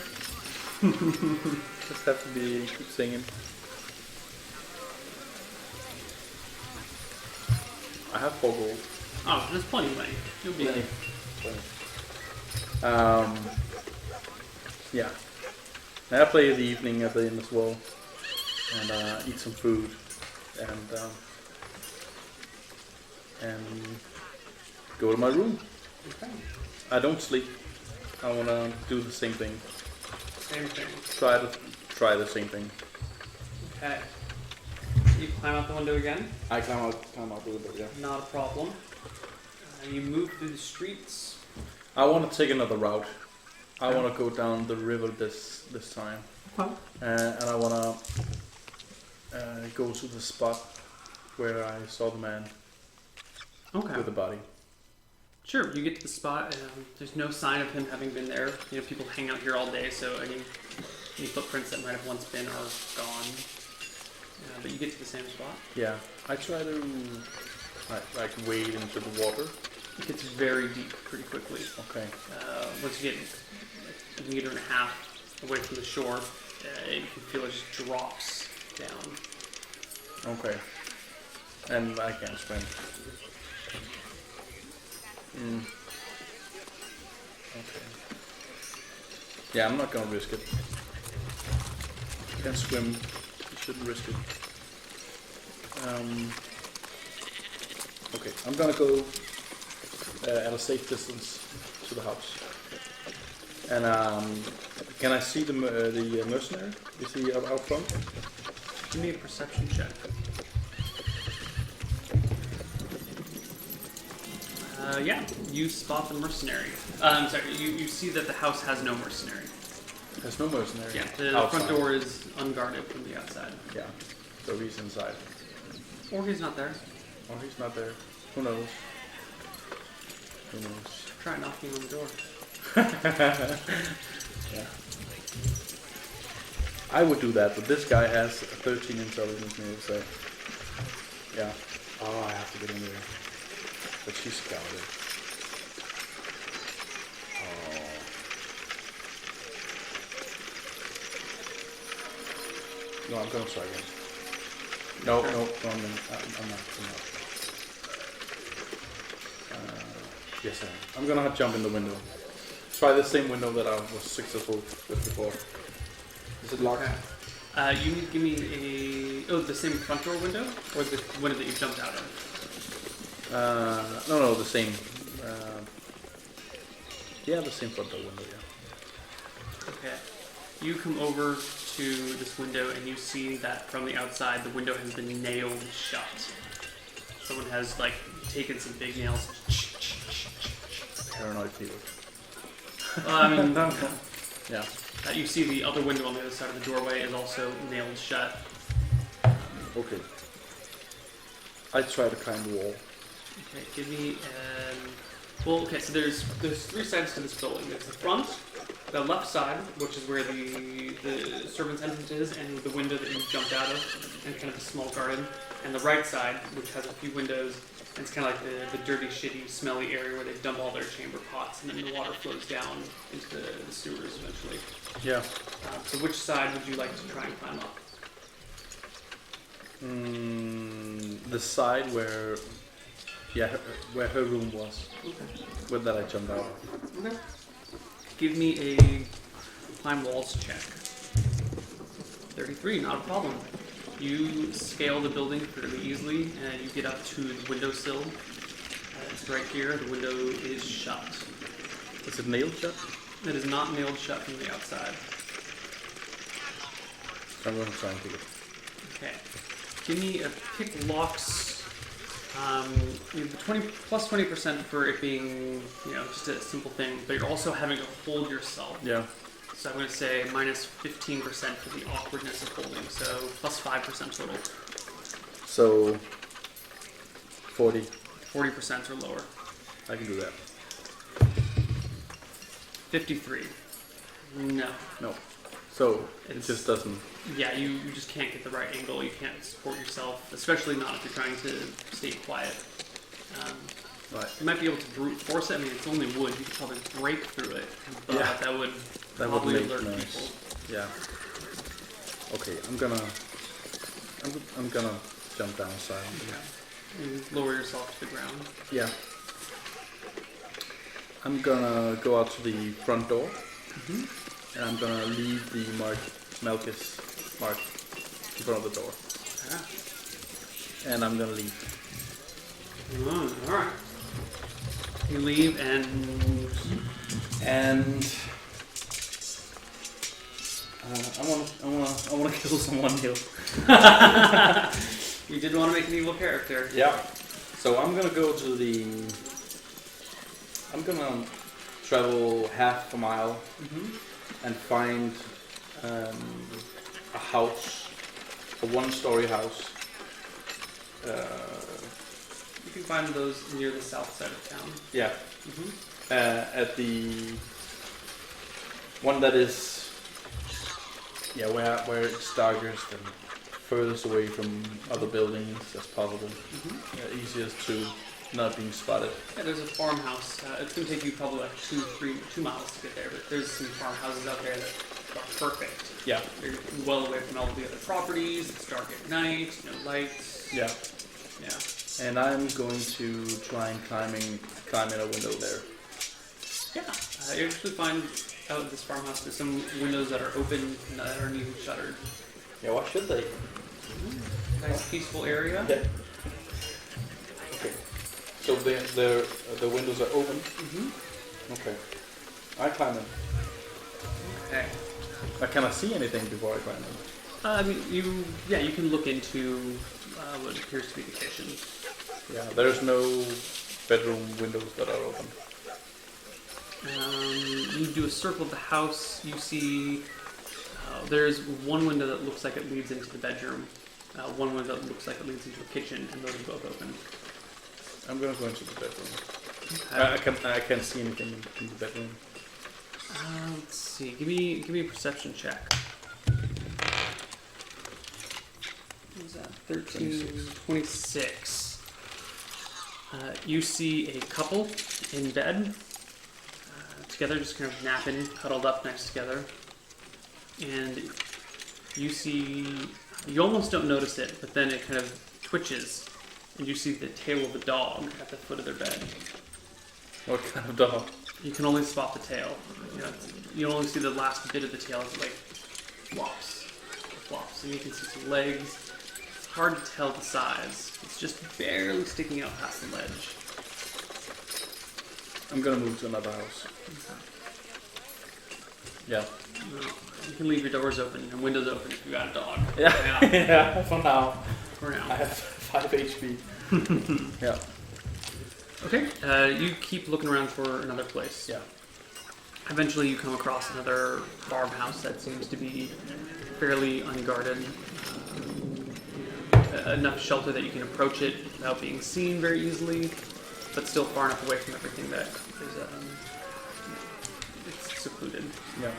[SPEAKER 2] Just have to keep singing. I have 4 gold.
[SPEAKER 1] Oh, that's plenty of money. You'll be
[SPEAKER 2] Plenty. Yeah. And I play the evening at the inn as well, and eat some food, and go to my room.
[SPEAKER 1] Okay.
[SPEAKER 2] I don't sleep. I wanna do the same thing.
[SPEAKER 1] Same thing.
[SPEAKER 2] Try the same thing.
[SPEAKER 1] Okay. You climb out the window again?
[SPEAKER 2] I climb out the window, yeah.
[SPEAKER 1] Not a problem. You move through the streets.
[SPEAKER 2] I want to take another route. I want to go down the river this time.
[SPEAKER 1] Okay.
[SPEAKER 2] And I want to go to the spot where I saw the man with the body.
[SPEAKER 1] Sure, you get to the spot. There's no sign of him having been there. People hang out here all day, so any footprints that might have once been are gone. But you get to the same spot.
[SPEAKER 2] Yeah, I try to wade into the water.
[SPEAKER 1] It gets very deep pretty quickly.
[SPEAKER 2] Okay.
[SPEAKER 1] Once you get a meter and a half away from the shore, you can feel it just drops down.
[SPEAKER 2] Okay. And I can't swim. Okay. Yeah, I'm not gonna risk it. You can swim. You shouldn't risk it. Okay, I'm gonna go at a safe distance to the house. And can I see the mercenary? Is he out front?
[SPEAKER 1] Give me a perception check. Yeah, you spot the mercenary. I'm sorry, you see that the house has no mercenary.
[SPEAKER 2] There's no mercenary.
[SPEAKER 1] Yeah, the front door is unguarded from the outside.
[SPEAKER 2] Yeah, so he's inside.
[SPEAKER 1] Or he's not there.
[SPEAKER 2] Or he's not there. Who knows? Who knows?
[SPEAKER 1] Try knocking on the door.
[SPEAKER 2] Yeah. I would do that, but this guy has 13 intelligence maybe, so yeah. Oh, I have to get in there. But she's scouted. Oh. No, I'm gonna try again. No, I'm not. Yes, I am. I'm gonna jump in the window. Try the same window that I was successful with before. Is it locked?
[SPEAKER 1] Okay. You need to give me the same front door window? Or the window that you jumped out of?
[SPEAKER 2] No, the same. Yeah, the same front door window, yeah.
[SPEAKER 1] Okay. You come over to this window, and you see that from the outside, the window has been nailed shut. Someone has like taken some big nails.
[SPEAKER 2] Paranoid people.
[SPEAKER 1] I mean,
[SPEAKER 2] Yeah.
[SPEAKER 1] you see the other window on the other side of the doorway is also nailed shut.
[SPEAKER 2] Okay. I try to climb the wall.
[SPEAKER 1] Okay, give me well, okay, so there's 3 sides to this building. There's the front, the left side, which is where the servant's entrance is, and the window that you jumped out of, and kind of a small garden. And the right side, which has a few windows, and it's kind of like the dirty, shitty, smelly area where they dump all their chamber pots, and then the water flows down into the sewers eventually.
[SPEAKER 2] Yeah.
[SPEAKER 1] So which side would you like to try and climb up?
[SPEAKER 2] The side where, where her room was,
[SPEAKER 1] Okay.
[SPEAKER 2] where that I jumped out of.
[SPEAKER 1] Okay. Give me a climb walls check. 33, not a problem. You scale the building fairly easily, and you get up to the windowsill. It's right here. The window is shut.
[SPEAKER 2] Is it nailed shut?
[SPEAKER 1] It is not nailed shut from the outside.
[SPEAKER 2] I'm going to try and pick it.
[SPEAKER 1] Okay. Give me a pick locks. You have the 20% for it being, just a simple thing, but you're also having to hold yourself.
[SPEAKER 2] Yeah.
[SPEAKER 1] So I'm going to say minus 15% for the awkwardness of holding, so plus 5% total.
[SPEAKER 2] So 40.
[SPEAKER 1] 40% or lower.
[SPEAKER 2] I can do that.
[SPEAKER 1] 53. No.
[SPEAKER 2] No. So it
[SPEAKER 1] It's-
[SPEAKER 2] just doesn't.
[SPEAKER 1] Yeah, you just can't get the right angle. You can't support yourself, especially not if you're trying to stay quiet.
[SPEAKER 2] Right.
[SPEAKER 1] You might be able to brute force it. I mean, it's only wood. You could probably break through it, but
[SPEAKER 2] Yeah.
[SPEAKER 1] that would
[SPEAKER 2] That would
[SPEAKER 1] probably
[SPEAKER 2] make
[SPEAKER 1] alert
[SPEAKER 2] noise.
[SPEAKER 1] people.
[SPEAKER 2] Yeah. Okay, I'm gonna jump down silently.
[SPEAKER 1] Yeah. And lower yourself to the ground.
[SPEAKER 2] Yeah. I'm gonna go out to the front door, and I'm gonna leave the Malchus mark in front of the door, and I'm gonna leave.
[SPEAKER 1] All right. You leave and
[SPEAKER 2] I wanna kill someone here.
[SPEAKER 1] you did want to make an evil character.
[SPEAKER 2] Yeah. So I'm gonna go to the. I'm gonna travel half a mile and find a house, a one-story house.
[SPEAKER 1] You can find those near the south side of town.
[SPEAKER 2] Yeah. At the one that is, where it's darkest and furthest away from other buildings as possible. Easiest to not being spotted.
[SPEAKER 1] Yeah, there's a farmhouse. It's going to take you probably like 2 miles to get there, but there's some farmhouses out there that are perfect.
[SPEAKER 2] Yeah.
[SPEAKER 1] They're well away from all the other properties. It's dark at night, no lights.
[SPEAKER 2] Yeah.
[SPEAKER 1] Yeah.
[SPEAKER 2] And I'm going to try and climb in a window there.
[SPEAKER 1] Yeah. You actually find out at this farmhouse there's some windows that are open and that aren't even shuttered.
[SPEAKER 2] Yeah, what should they?
[SPEAKER 1] Nice peaceful area.
[SPEAKER 2] Yeah. Okay. So the windows are open. Okay. I climb in.
[SPEAKER 1] Okay.
[SPEAKER 2] Can I see anything before I climb in?
[SPEAKER 1] I mean, you can look into what appears to be the kitchen.
[SPEAKER 2] Yeah, there's no bedroom windows that are open.
[SPEAKER 1] You do a circle of the house. You see there's one window that looks like it leads into the bedroom. One window that looks like it leads into a kitchen, and those are both open.
[SPEAKER 2] I'm gonna go into the bedroom.
[SPEAKER 1] Okay.
[SPEAKER 2] I can't see anything in the bedroom.
[SPEAKER 1] Let's see. Give me a perception check. What was that? 13, 26. You see a couple in bed together, just kind of napping, cuddled up next together. And you almost don't notice it, but then it kind of twitches, and you see the tail of a dog at the foot of their bed.
[SPEAKER 2] What kind of dog?
[SPEAKER 1] You can only spot the tail. You only see the last bit of the tail as it flops, and you can see some legs. It's hard to tell the size. It's just barely sticking out past the ledge.
[SPEAKER 2] I'm gonna move to another house. Yeah.
[SPEAKER 1] You can leave your doors open and windows open if you got a dog.
[SPEAKER 2] Yeah, yeah. For now,
[SPEAKER 1] For
[SPEAKER 2] I
[SPEAKER 1] now.
[SPEAKER 2] have 5 HP. Yeah,
[SPEAKER 1] Okay. You keep looking around for another place.
[SPEAKER 2] yeah.
[SPEAKER 1] Eventually, you come across another farmhouse that seems to be fairly unguarded. Enough shelter that you can approach it without being seen very easily, but still far enough away from everything that is it's secluded.
[SPEAKER 2] Yeah.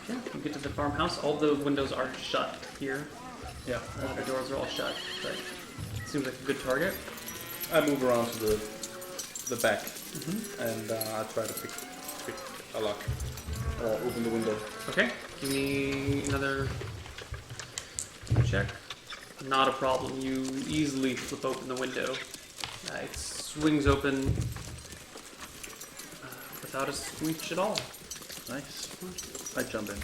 [SPEAKER 1] Yeah, you get to the farmhouse. All the windows are shut here.
[SPEAKER 2] Yeah.
[SPEAKER 1] All the doors are all shut, but it seems like a good target.
[SPEAKER 2] I move around to the back
[SPEAKER 1] Mm-hmm.
[SPEAKER 2] and I try to pick a lock. Open the window.
[SPEAKER 1] Okay, give me another check. Not a problem. You easily flip open the window. It swings open without a screech at all.
[SPEAKER 2] Nice. I jump in.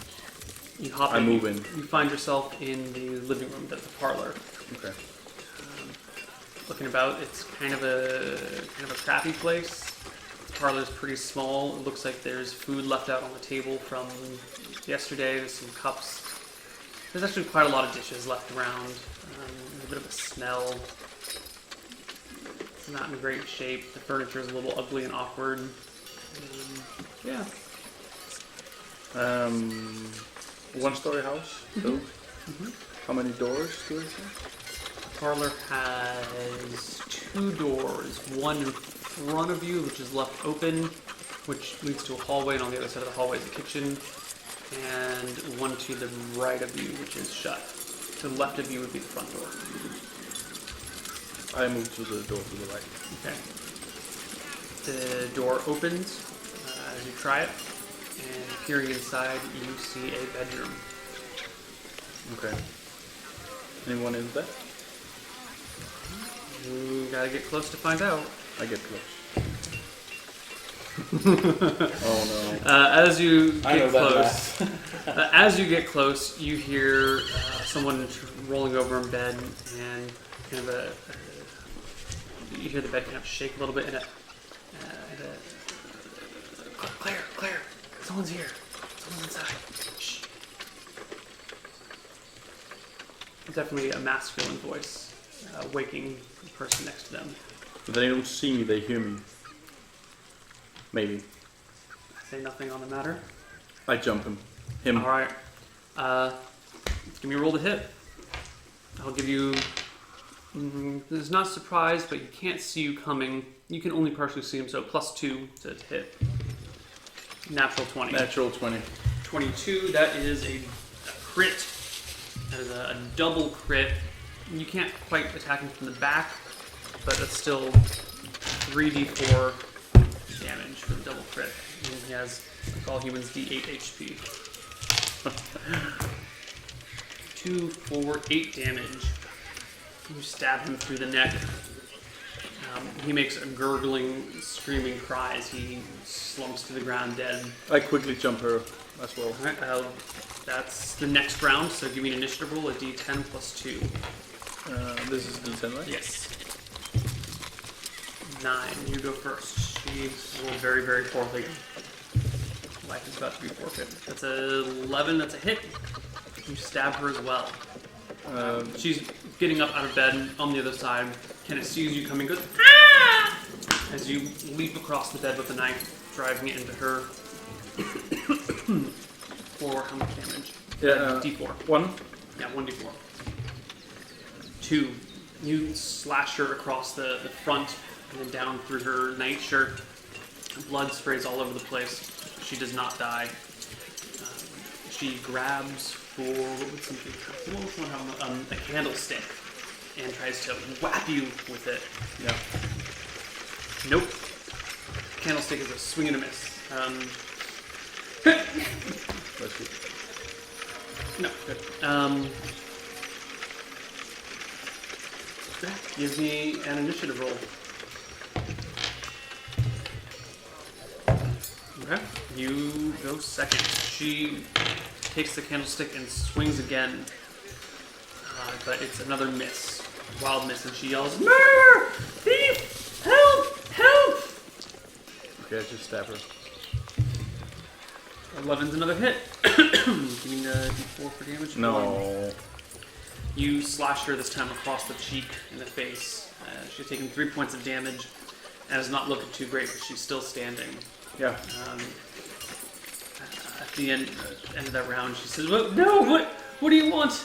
[SPEAKER 1] You hop
[SPEAKER 2] I
[SPEAKER 1] in.
[SPEAKER 2] move in.
[SPEAKER 1] You find yourself in the living room, the parlor.
[SPEAKER 2] Okay.
[SPEAKER 1] Looking about, it's kind of a crappy place. The parlor's pretty small. It looks like there's food left out on the table from yesterday. There's some cups. There's actually quite a lot of dishes left around. There's a bit of a smell. It's not in great shape. The furniture is a little ugly and awkward. Yeah.
[SPEAKER 2] One-story house. So, how many doors do I see?
[SPEAKER 1] The parlor has 2 doors. One in front of you, which is left open, which leads to a hallway, and on the other side of the hallway is a kitchen. And one to the right of you, which is shut. To the left of you would be the front door.
[SPEAKER 2] I move to the door to the right.
[SPEAKER 1] Okay. The door opens as you try it, and peering inside, you see a bedroom.
[SPEAKER 2] Okay. Anyone in bed?
[SPEAKER 1] You gotta get close to find out.
[SPEAKER 2] I get close. Oh no.
[SPEAKER 1] As you
[SPEAKER 2] I know
[SPEAKER 1] get
[SPEAKER 2] that
[SPEAKER 1] close,
[SPEAKER 2] laugh.
[SPEAKER 1] as you get close, you hear someone rolling over in bed, and kind of you hear the bed kind of shake a little bit, and Claire, someone's here, someone's inside. Shh. Definitely a masculine voice, waking the person next to them.
[SPEAKER 2] But they don't see me, they hear me. Maybe.
[SPEAKER 1] I say nothing on the matter.
[SPEAKER 2] I jump him.
[SPEAKER 1] All right. Give me a roll to hit. I'll give you. It's not a surprise, but you can't see you coming. You can only partially see him, so +2 to hit. Natural 20.
[SPEAKER 2] Natural 20.
[SPEAKER 1] 22. That is a crit. That is a double crit. You can't quite attack him from the back, but that's still 3d4 damage for the double crit. And he has, like all humans, d8 HP. 2, 4, 8 damage. You stab him through the neck. He makes a gurgling, screaming cry as he slumps to the ground dead.
[SPEAKER 2] I quickly jump her as well.
[SPEAKER 1] Alright, that's the next round, so give me an initiative roll, a d10 +2.
[SPEAKER 2] This is D10, right?
[SPEAKER 1] Yes. 9, you go first. She rolled very, very poorly. Life is about to be forfeit. That's a 11, that's a hit. You stab her as well. She's getting up out of bed on the other side. Kenneth sees you coming, goes, ah! As you leap across the bed with the knife, driving it into her. For how much damage?
[SPEAKER 2] Yeah.
[SPEAKER 1] D4.
[SPEAKER 2] 1.
[SPEAKER 1] Yeah, 1d4. 2. You slash her across the front and then down through her nightshirt. Blood sprays all over the place. She does not die. She grabs for a candlestick and tries to whap you with it.
[SPEAKER 2] Yeah.
[SPEAKER 1] Nope. Candlestick is a swing and a miss.
[SPEAKER 2] That's good.
[SPEAKER 1] No, good. Give me an initiative roll. Okay. You go second. She takes the candlestick and swings again. But it's another miss. Wild miss, and she yells, "Murder! Thief! Help! Help!"
[SPEAKER 2] Okay, I just stab her.
[SPEAKER 1] 11's another hit. Give me the d4 for damage.
[SPEAKER 2] No.
[SPEAKER 1] You slash her this time across the cheek and the face. She's taken 3 points of damage and is not looking too great, but she's still standing.
[SPEAKER 2] Yeah.
[SPEAKER 1] At the end of that round, she says, "No, what do you want?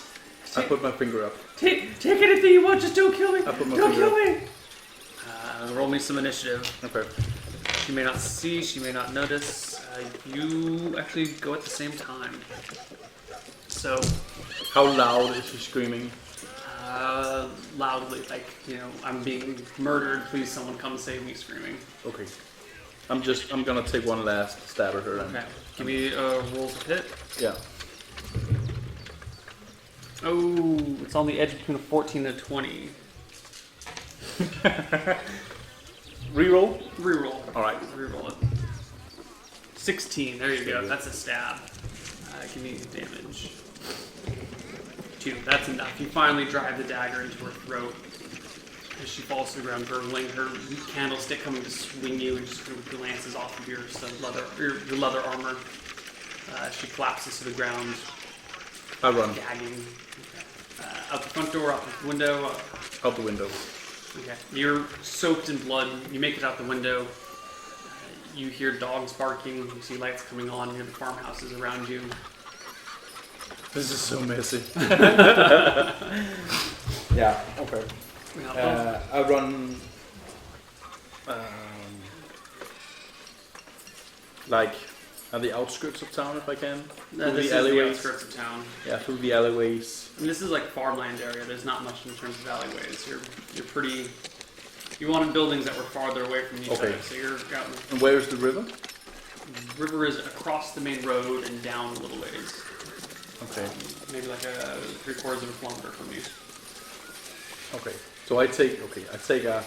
[SPEAKER 2] I put my finger up.
[SPEAKER 1] Take anything you want, just don't kill me.
[SPEAKER 2] I put my
[SPEAKER 1] Don't
[SPEAKER 2] finger
[SPEAKER 1] kill me." Roll me some initiative.
[SPEAKER 2] Okay.
[SPEAKER 1] She may not see, she may not notice. You actually go at the same time. So,
[SPEAKER 2] How loud is she screaming?
[SPEAKER 1] loudly, like, I'm being murdered, please someone come save me, screaming.
[SPEAKER 2] Okay. I'm gonna take one last stab at her then.
[SPEAKER 1] Okay. Give me a roll to hit.
[SPEAKER 2] Yeah.
[SPEAKER 1] Oh, it's on the edge between a 14 and a 20.
[SPEAKER 2] Reroll?
[SPEAKER 1] Reroll.
[SPEAKER 2] Alright.
[SPEAKER 1] Reroll it. 16, there you go. That's a stab. Give me damage. 2, that's enough. You finally drive the dagger into her throat as she falls to the ground, gurgling, her candlestick coming to swing you and just kind of glances off of your leather armor. She collapses to the ground.
[SPEAKER 2] I run.
[SPEAKER 1] Gagging. Out the front door, out the window.
[SPEAKER 2] Out the window.
[SPEAKER 1] Okay. You're soaked in blood. You make it out the window. You hear dogs barking. You see lights coming on near the farmhouses around you.
[SPEAKER 2] This is so messy. Yeah, okay. I run like at the outskirts of town if I can.
[SPEAKER 1] This is the outskirts of town.
[SPEAKER 2] Yeah, through the alleyways.
[SPEAKER 1] And this is like farmland area. There's not much in terms of alleyways. You're pretty. You wanted buildings that were farther away from each other, so you're out.
[SPEAKER 2] And where is the river?
[SPEAKER 1] The river is across the main road and down a little ways.
[SPEAKER 2] Okay.
[SPEAKER 1] Maybe like a 3/4 of a kilometer from you.
[SPEAKER 2] Okay. So I take a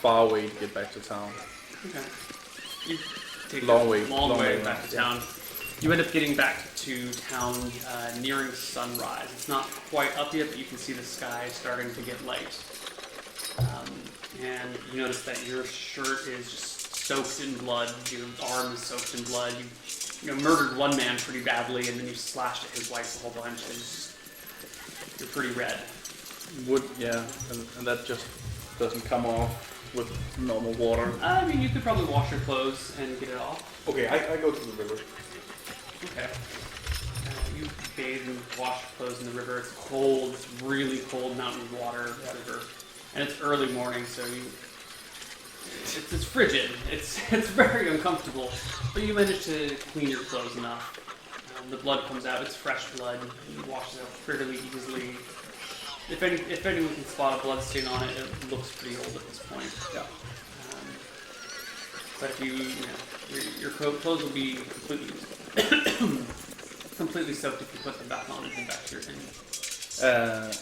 [SPEAKER 2] far way to get back to town.
[SPEAKER 1] Okay. You take
[SPEAKER 2] long
[SPEAKER 1] a
[SPEAKER 2] way
[SPEAKER 1] back to town. You end up getting back to town nearing sunrise. It's not quite up yet, but you can see the sky starting to get light. And you notice that your shirt is just soaked in blood. Your arm is soaked in blood. You murdered one man pretty badly, and then you slashed at his wife a whole bunch. And you're pretty red.
[SPEAKER 2] And that just doesn't come off with normal water.
[SPEAKER 1] I mean, you could probably wash your clothes and get it off.
[SPEAKER 2] Okay, I go to the river.
[SPEAKER 1] Okay. You bathe and wash your clothes in the river. It's cold. It's really cold mountain water river. And it's early morning, so it's frigid. It's very uncomfortable. But you manage to clean your clothes enough. The blood comes out. It's fresh blood. You wash it out fairly easily. If anyone can spot a blood stain on it, it looks pretty old at this point.
[SPEAKER 2] Yeah.
[SPEAKER 1] But if your clothes will be completely soaked if you put them back on and head back to your tent.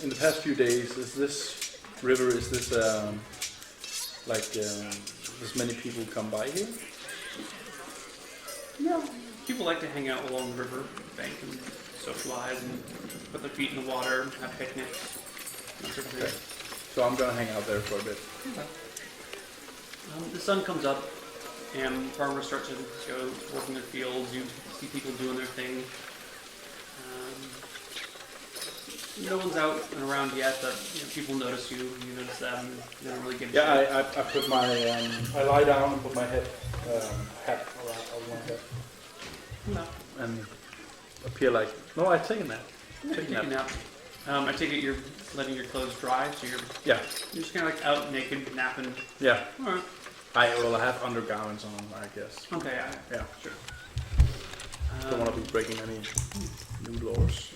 [SPEAKER 2] In the past few days, this does many people come by here?
[SPEAKER 1] No. People like to hang out along the river bank and socialize and put their feet in the water, have picnics.
[SPEAKER 2] Okay. So I'm gonna hang out there for a bit.
[SPEAKER 1] Okay. The sun comes up and farmers start to go work in their fields. You see people doing their thing. No one's out and around yet, but people notice you. You notice them. They don't really give a shit.
[SPEAKER 2] Yeah, I put my I lie down and put my hat around my head.
[SPEAKER 1] No.
[SPEAKER 2] And appear like I take a nap.
[SPEAKER 1] Take a nap. I take it you're letting your clothes dry, so you're just kind of like out naked, napping.
[SPEAKER 2] Yeah.
[SPEAKER 1] All right.
[SPEAKER 2] I have undergarments on, I guess.
[SPEAKER 1] Okay.
[SPEAKER 2] Yeah.
[SPEAKER 1] Sure.
[SPEAKER 2] Don't want to be breaking any new laws.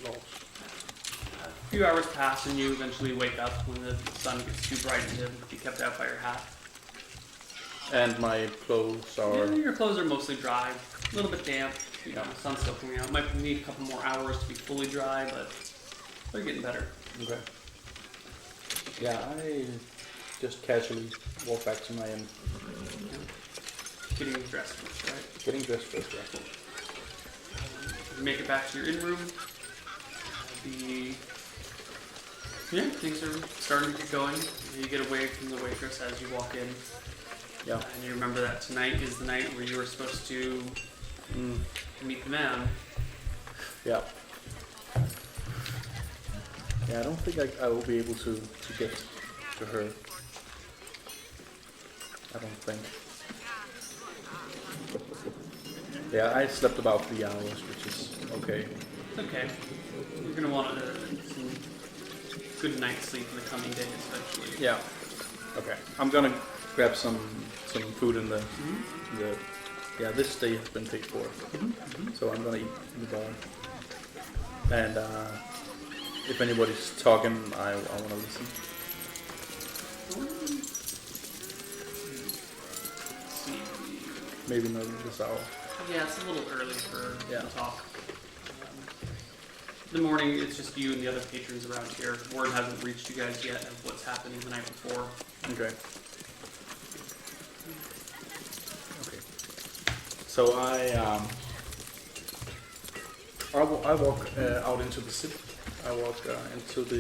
[SPEAKER 1] A few hours pass and you eventually wake up when the sun gets too bright to be kept out by your hat.
[SPEAKER 2] And my clothes are...
[SPEAKER 1] Yeah, your clothes are mostly dry, a little bit damp. The sun's still coming out. Might need a couple more hours to be fully dry, but they're getting better.
[SPEAKER 2] Okay. Yeah, I just casually walk back to my inn.
[SPEAKER 1] Getting dressed first, right?
[SPEAKER 2] Getting dressed first,
[SPEAKER 1] You make it back to your inn room. Things are starting to get going. You get away from the waitress as you walk in.
[SPEAKER 2] Yeah.
[SPEAKER 1] And you remember that tonight is the night where you were supposed to meet the man.
[SPEAKER 2] Yeah. Yeah, I don't think I will be able to get to her. I don't think. Yeah, I slept about 3 hours, which is okay.
[SPEAKER 1] Okay. You're gonna want some good night's sleep in the coming days, eventually.
[SPEAKER 2] Yeah. Okay. I'm gonna grab some food in the yeah, this day has been paid for. So I'm gonna eat in the bar. And if anybody's talking, I wanna listen.
[SPEAKER 1] Let's see.
[SPEAKER 2] Maybe not this hour.
[SPEAKER 1] Yeah, it's a little early for
[SPEAKER 2] Yeah.
[SPEAKER 1] talk. In the morning, it's just you and the other patrons around here. Word hasn't reached you guys yet of what's happening the night before.
[SPEAKER 2] Okay. Okay. So I walk out into the city. I walk towards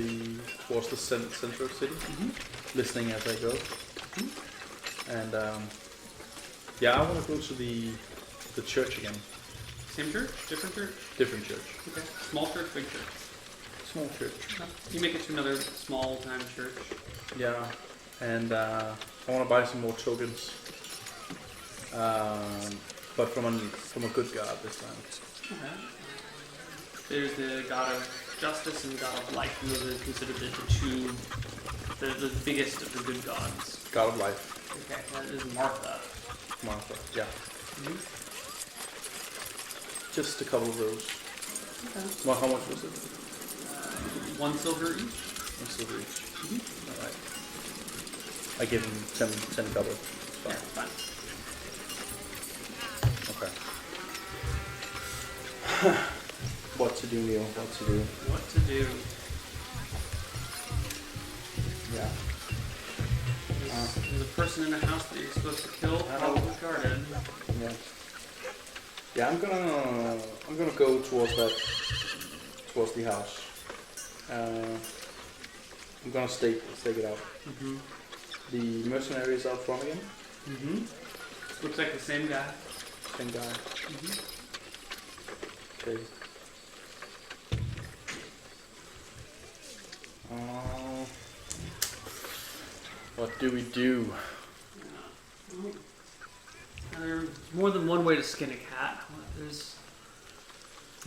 [SPEAKER 2] the center of the city, listening as I go. And yeah, I want to go to the church again.
[SPEAKER 1] Same church? Different church?
[SPEAKER 2] Different church.
[SPEAKER 1] Okay. Small church, big church?
[SPEAKER 2] Small church.
[SPEAKER 1] You make it to another small time church.
[SPEAKER 2] Yeah, and I want to buy some more tokens, but from a good god this time.
[SPEAKER 1] Okay. There's the god of justice and the god of life. And those are considered the biggest of the good gods.
[SPEAKER 2] God of life,
[SPEAKER 1] Okay, that is Martha.
[SPEAKER 2] Martha. Yeah, just a couple of those.
[SPEAKER 1] Okay.
[SPEAKER 2] Well, how much was it?
[SPEAKER 1] 1 silver each.
[SPEAKER 2] 1 silver each. All right. I give him 10 copper. It's
[SPEAKER 1] Yeah,
[SPEAKER 2] fine.
[SPEAKER 1] fine.
[SPEAKER 2] Okay. What to do, Neil? What to do?
[SPEAKER 1] What to do?
[SPEAKER 2] Yeah.
[SPEAKER 1] There's a person in the house that you're supposed to kill. How guarded?
[SPEAKER 2] Yeah. Yeah, I'm gonna go towards the house. I'm gonna stake it out. The mercenaries out front again.
[SPEAKER 1] Looks like the same guy.
[SPEAKER 2] Same guy. Okay. What do we do?
[SPEAKER 1] There's more than one way to skin a cat.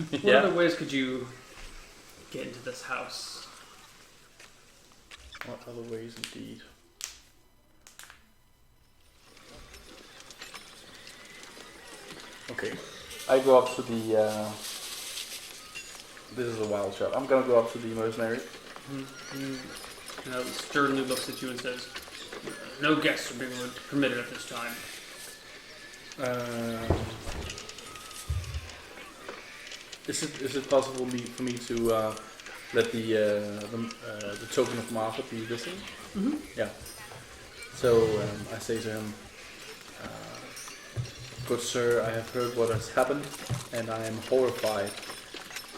[SPEAKER 1] What
[SPEAKER 2] Yeah.
[SPEAKER 1] other ways could you get into this house?
[SPEAKER 2] What other ways, indeed? Okay, I go up to the. This is a wild shot. I'm gonna go up to the mercenary.
[SPEAKER 1] Sternly looks at you and says, "No guests are being permitted at this time."
[SPEAKER 2] Is it possible for me to let the token of Martha be visible? Yeah. So I say to him, "Good sir, I have heard what has happened, and I am horrified.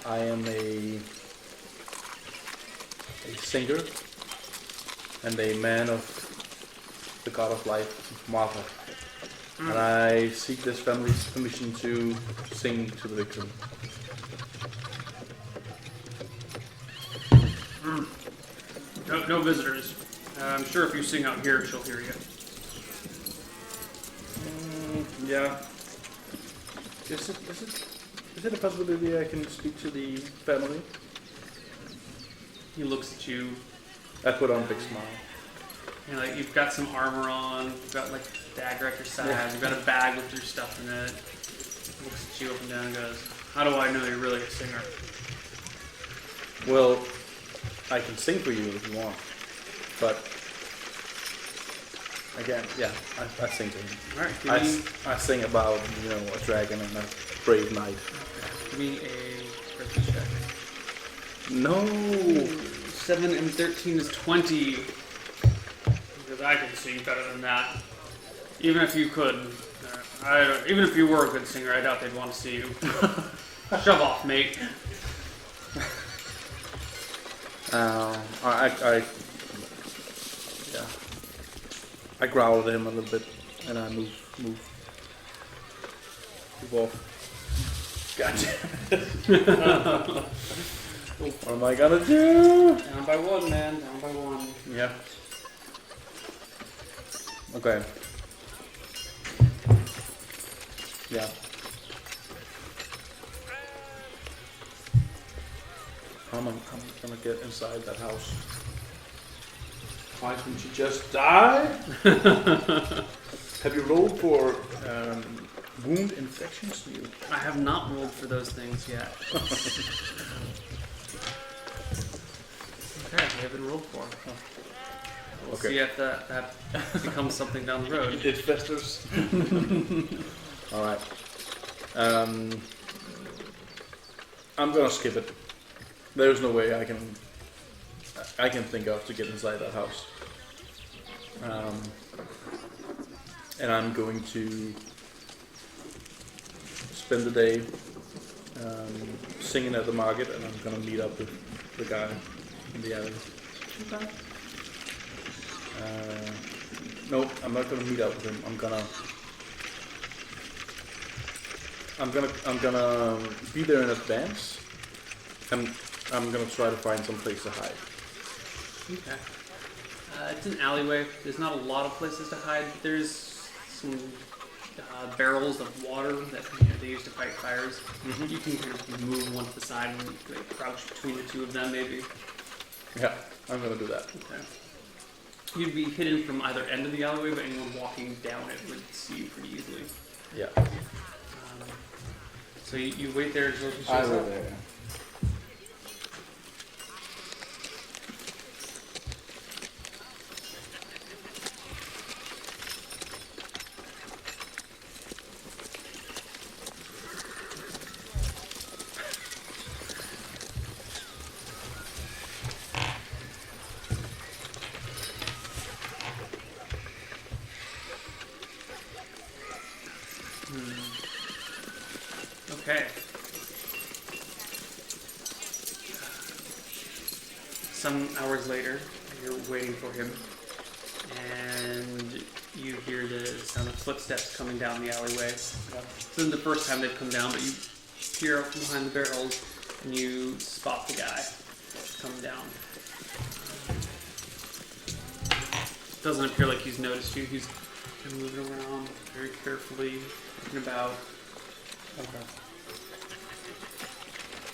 [SPEAKER 2] I am a singer and a man of the god of life, Martha. And I seek this family's permission to sing to the victim."
[SPEAKER 1] No visitors. I'm sure if you sing out here, she'll hear you.
[SPEAKER 2] Yeah. Is it a possibility I can speak to the family?
[SPEAKER 1] He looks at you.
[SPEAKER 2] I put on a big smile.
[SPEAKER 1] And like you've got some armor on. You've got like a dagger at your side.
[SPEAKER 2] Yeah.
[SPEAKER 1] You've got a bag with your stuff in it. He looks at you up and down and goes, "How do I know you're really a singer?"
[SPEAKER 2] Well, I can sing for you if you want, but again, yeah, I sing to him.
[SPEAKER 1] All right,
[SPEAKER 2] I sing about a dragon and a brave knight.
[SPEAKER 1] give me a charisma check.
[SPEAKER 2] No.
[SPEAKER 1] 7 and 13 is 20. Because I can sing better than that. Even if you could. Even if you were a good singer, I doubt they'd want to see you. Shove off, mate.
[SPEAKER 2] I growl at him a little bit. And I move off. Gotcha. What am I gonna do?
[SPEAKER 1] Down by one, man. Down by one.
[SPEAKER 2] Yeah. Okay. Yeah. How am I gonna get inside that house? Why couldn't you just die? Have you rolled for wound infections? You?
[SPEAKER 1] I have not rolled for those things yet. Okay, they have been rolled for. We'll
[SPEAKER 2] Okay.
[SPEAKER 1] see if that becomes something down the road.
[SPEAKER 2] It festers. Alright. I'm gonna skip it. There's no way I can think of to get inside that house. And I'm going to spend the day singing at the market, and I'm gonna meet up with the guy in the alley.
[SPEAKER 1] Okay.
[SPEAKER 2] No, I'm not gonna meet up with him. I'm gonna be there in advance, and I'm gonna try to find some place to hide.
[SPEAKER 1] Okay. It's an alleyway. There's not a lot of places to hide. There's some barrels of water that they use to fight fires.
[SPEAKER 2] Mm-hmm.
[SPEAKER 1] You can kind of move one to the side and like, crouch between the two of them, maybe.
[SPEAKER 2] Yeah, I'm gonna do that.
[SPEAKER 1] Okay. You'd be hidden from either end of the alleyway, but anyone walking down it would see you pretty easily.
[SPEAKER 2] Yeah.
[SPEAKER 1] So you wait there until she
[SPEAKER 2] I
[SPEAKER 1] shows
[SPEAKER 2] will
[SPEAKER 1] up.
[SPEAKER 2] there.
[SPEAKER 1] Okay. Some hours later, you're waiting for him, and you hear the sound of footsteps coming down the alleyway. This isn't the first time they've come down, but you peer out from behind the barrels, and you spot the guy coming down. Doesn't appear like he's noticed you. He's moving around very carefully, looking about.
[SPEAKER 2] Okay.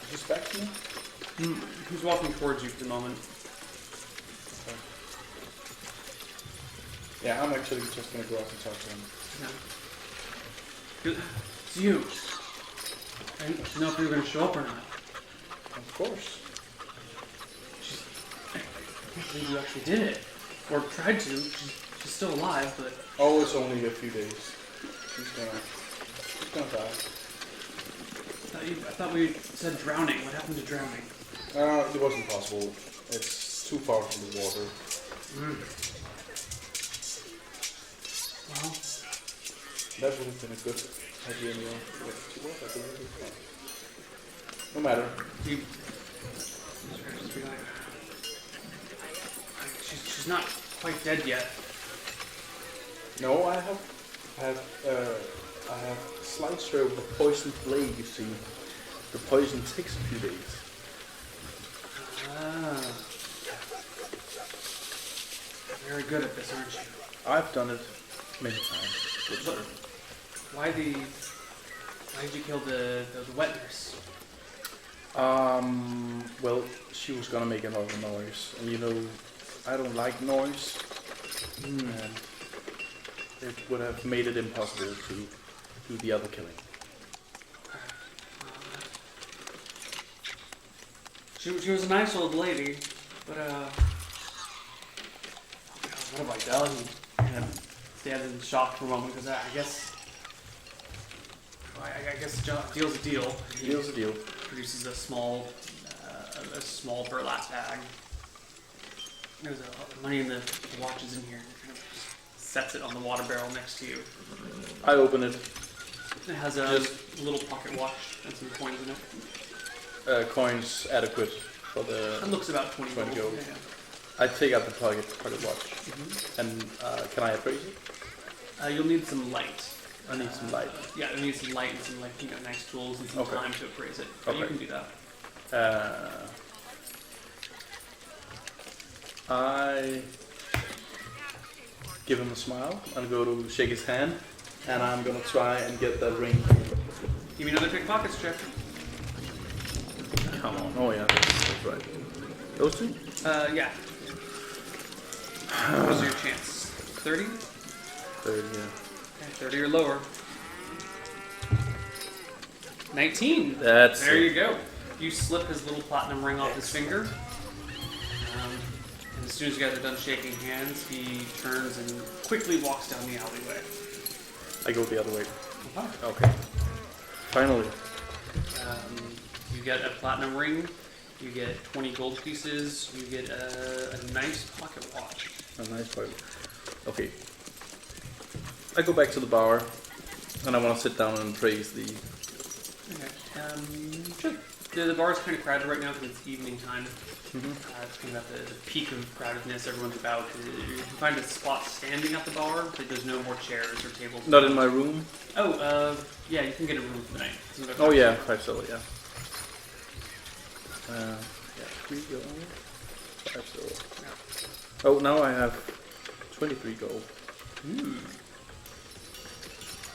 [SPEAKER 2] Is this back to me?
[SPEAKER 1] He's walking towards you for the moment.
[SPEAKER 2] Okay. Yeah, I'm actually just gonna go up and talk to him.
[SPEAKER 1] Yeah. It's you. I didn't know if you were going to show up or not.
[SPEAKER 2] Of course.
[SPEAKER 1] I can't believe you actually did it. Or tried to. She's still alive, but...
[SPEAKER 2] Oh, it's only a few days. She's gonna die.
[SPEAKER 1] I thought we said drowning. What happened to drowning?
[SPEAKER 2] It wasn't possible. It's too far from the water.
[SPEAKER 1] Well,
[SPEAKER 2] That would have been a good idea anyway. No matter.
[SPEAKER 1] you... Just be like... She's not quite dead yet.
[SPEAKER 2] No, I have sliced her with a poisoned blade, you see. The poison takes a few days.
[SPEAKER 1] Ah. Very good at this, aren't you?
[SPEAKER 2] I've done it many times. Good
[SPEAKER 1] But
[SPEAKER 2] sir.
[SPEAKER 1] why did you kill the wet nurse?
[SPEAKER 2] Well, she was gonna make another noise, and you know, I don't like noise, and it would have made it impossible to do the other killing.
[SPEAKER 1] She was a nice old lady, but what have I done? And stands in shock for a moment because I guess deal's a deal. He
[SPEAKER 2] Deal's a deal.
[SPEAKER 1] produces a small burlap bag. There's money in the watches in here. Kind of sets it on the water barrel next to you.
[SPEAKER 2] I open it.
[SPEAKER 1] It has a little pocket watch and some coins in it.
[SPEAKER 2] Coins adequate for the.
[SPEAKER 1] It looks about 20
[SPEAKER 2] 20 gold.
[SPEAKER 1] Yeah.
[SPEAKER 2] I take out the pocket watch,
[SPEAKER 1] Mm-hmm.
[SPEAKER 2] and can I appraise it?
[SPEAKER 1] You'll need some light.
[SPEAKER 2] I need some light.
[SPEAKER 1] Yeah, you'll need some light and some nice tools and some
[SPEAKER 2] Okay.
[SPEAKER 1] time to appraise it. But you
[SPEAKER 2] Okay.
[SPEAKER 1] can do that.
[SPEAKER 2] I give him a smile and go to shake his hand, and I'm gonna try and get that ring.
[SPEAKER 1] Give me another pickpockets check.
[SPEAKER 2] Come on. Oh yeah, that's right. Those two?
[SPEAKER 1] Yeah. What's your chance? 30?
[SPEAKER 2] 30, yeah.
[SPEAKER 1] Okay, 30 or lower. 19.
[SPEAKER 2] That's
[SPEAKER 1] There
[SPEAKER 2] it.
[SPEAKER 1] you go. You slip his little platinum ring off his finger. And as soon as you guys are done shaking hands, he turns and quickly walks down the alleyway.
[SPEAKER 2] I go the other way.
[SPEAKER 1] Okay.
[SPEAKER 2] Okay. Finally.
[SPEAKER 1] You get a platinum ring. You get 20 gold pieces. You get a nice pocket watch.
[SPEAKER 2] A nice part. Okay. I go back to the bar, and I want to sit down and praise the.
[SPEAKER 1] Okay. Sure. The bar is kind of crowded right now because it's evening time.
[SPEAKER 2] Mhm.
[SPEAKER 1] It's kind of at the peak of crowdedness. Everyone's about. You can find a spot standing at the bar, but there's no more chairs or tables.
[SPEAKER 2] Not in my room.
[SPEAKER 1] Oh, yeah, you can get a room for the night. It's another
[SPEAKER 2] Oh yeah,
[SPEAKER 1] $5.
[SPEAKER 2] 5 silver, yeah. Yeah, 3 gold, 5 silver. Oh, now I have 23 gold.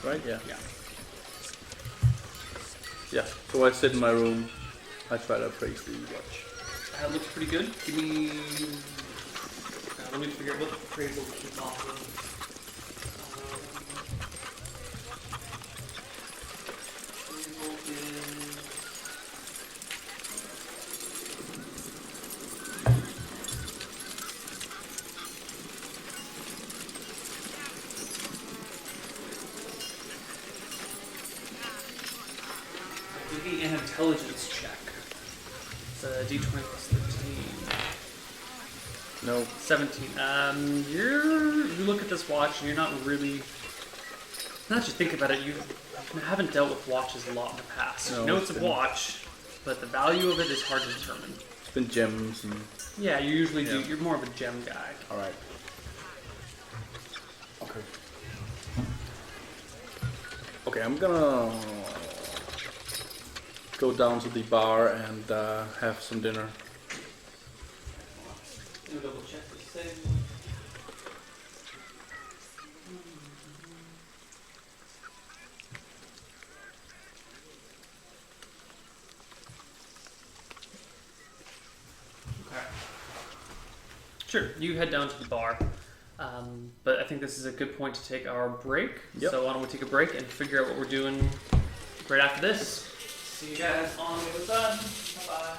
[SPEAKER 2] Right? Yeah.
[SPEAKER 1] Yeah.
[SPEAKER 2] Yeah. So I sit in my room. I try to appraise the watch.
[SPEAKER 1] That looks pretty good. Give me. Let me figure out what the appraisal is off of. Appraisal is. Give me an intelligence check. It's a d20 plus 13.
[SPEAKER 2] No.
[SPEAKER 1] 17. You look at this watch and you're not really. Now that you think about it, you haven't dealt with watches a lot in the past.
[SPEAKER 2] No,
[SPEAKER 1] You know
[SPEAKER 2] it's
[SPEAKER 1] it's a
[SPEAKER 2] been-
[SPEAKER 1] watch, but the value of it is hard to determine.
[SPEAKER 2] It's been gems and.
[SPEAKER 1] Yeah, you usually do.
[SPEAKER 2] Yeah.
[SPEAKER 1] You're more of a gem guy.
[SPEAKER 2] Alright. Okay. Okay, I'm gonna go down to the bar and have some dinner.
[SPEAKER 1] Let me double check this thing. Okay. Sure, you head down to the bar. But I think this is a good point to take our break.
[SPEAKER 2] Yep.
[SPEAKER 1] So why don't we take a break and figure out what we're doing right after this. See you guys on the other side. Bye-bye.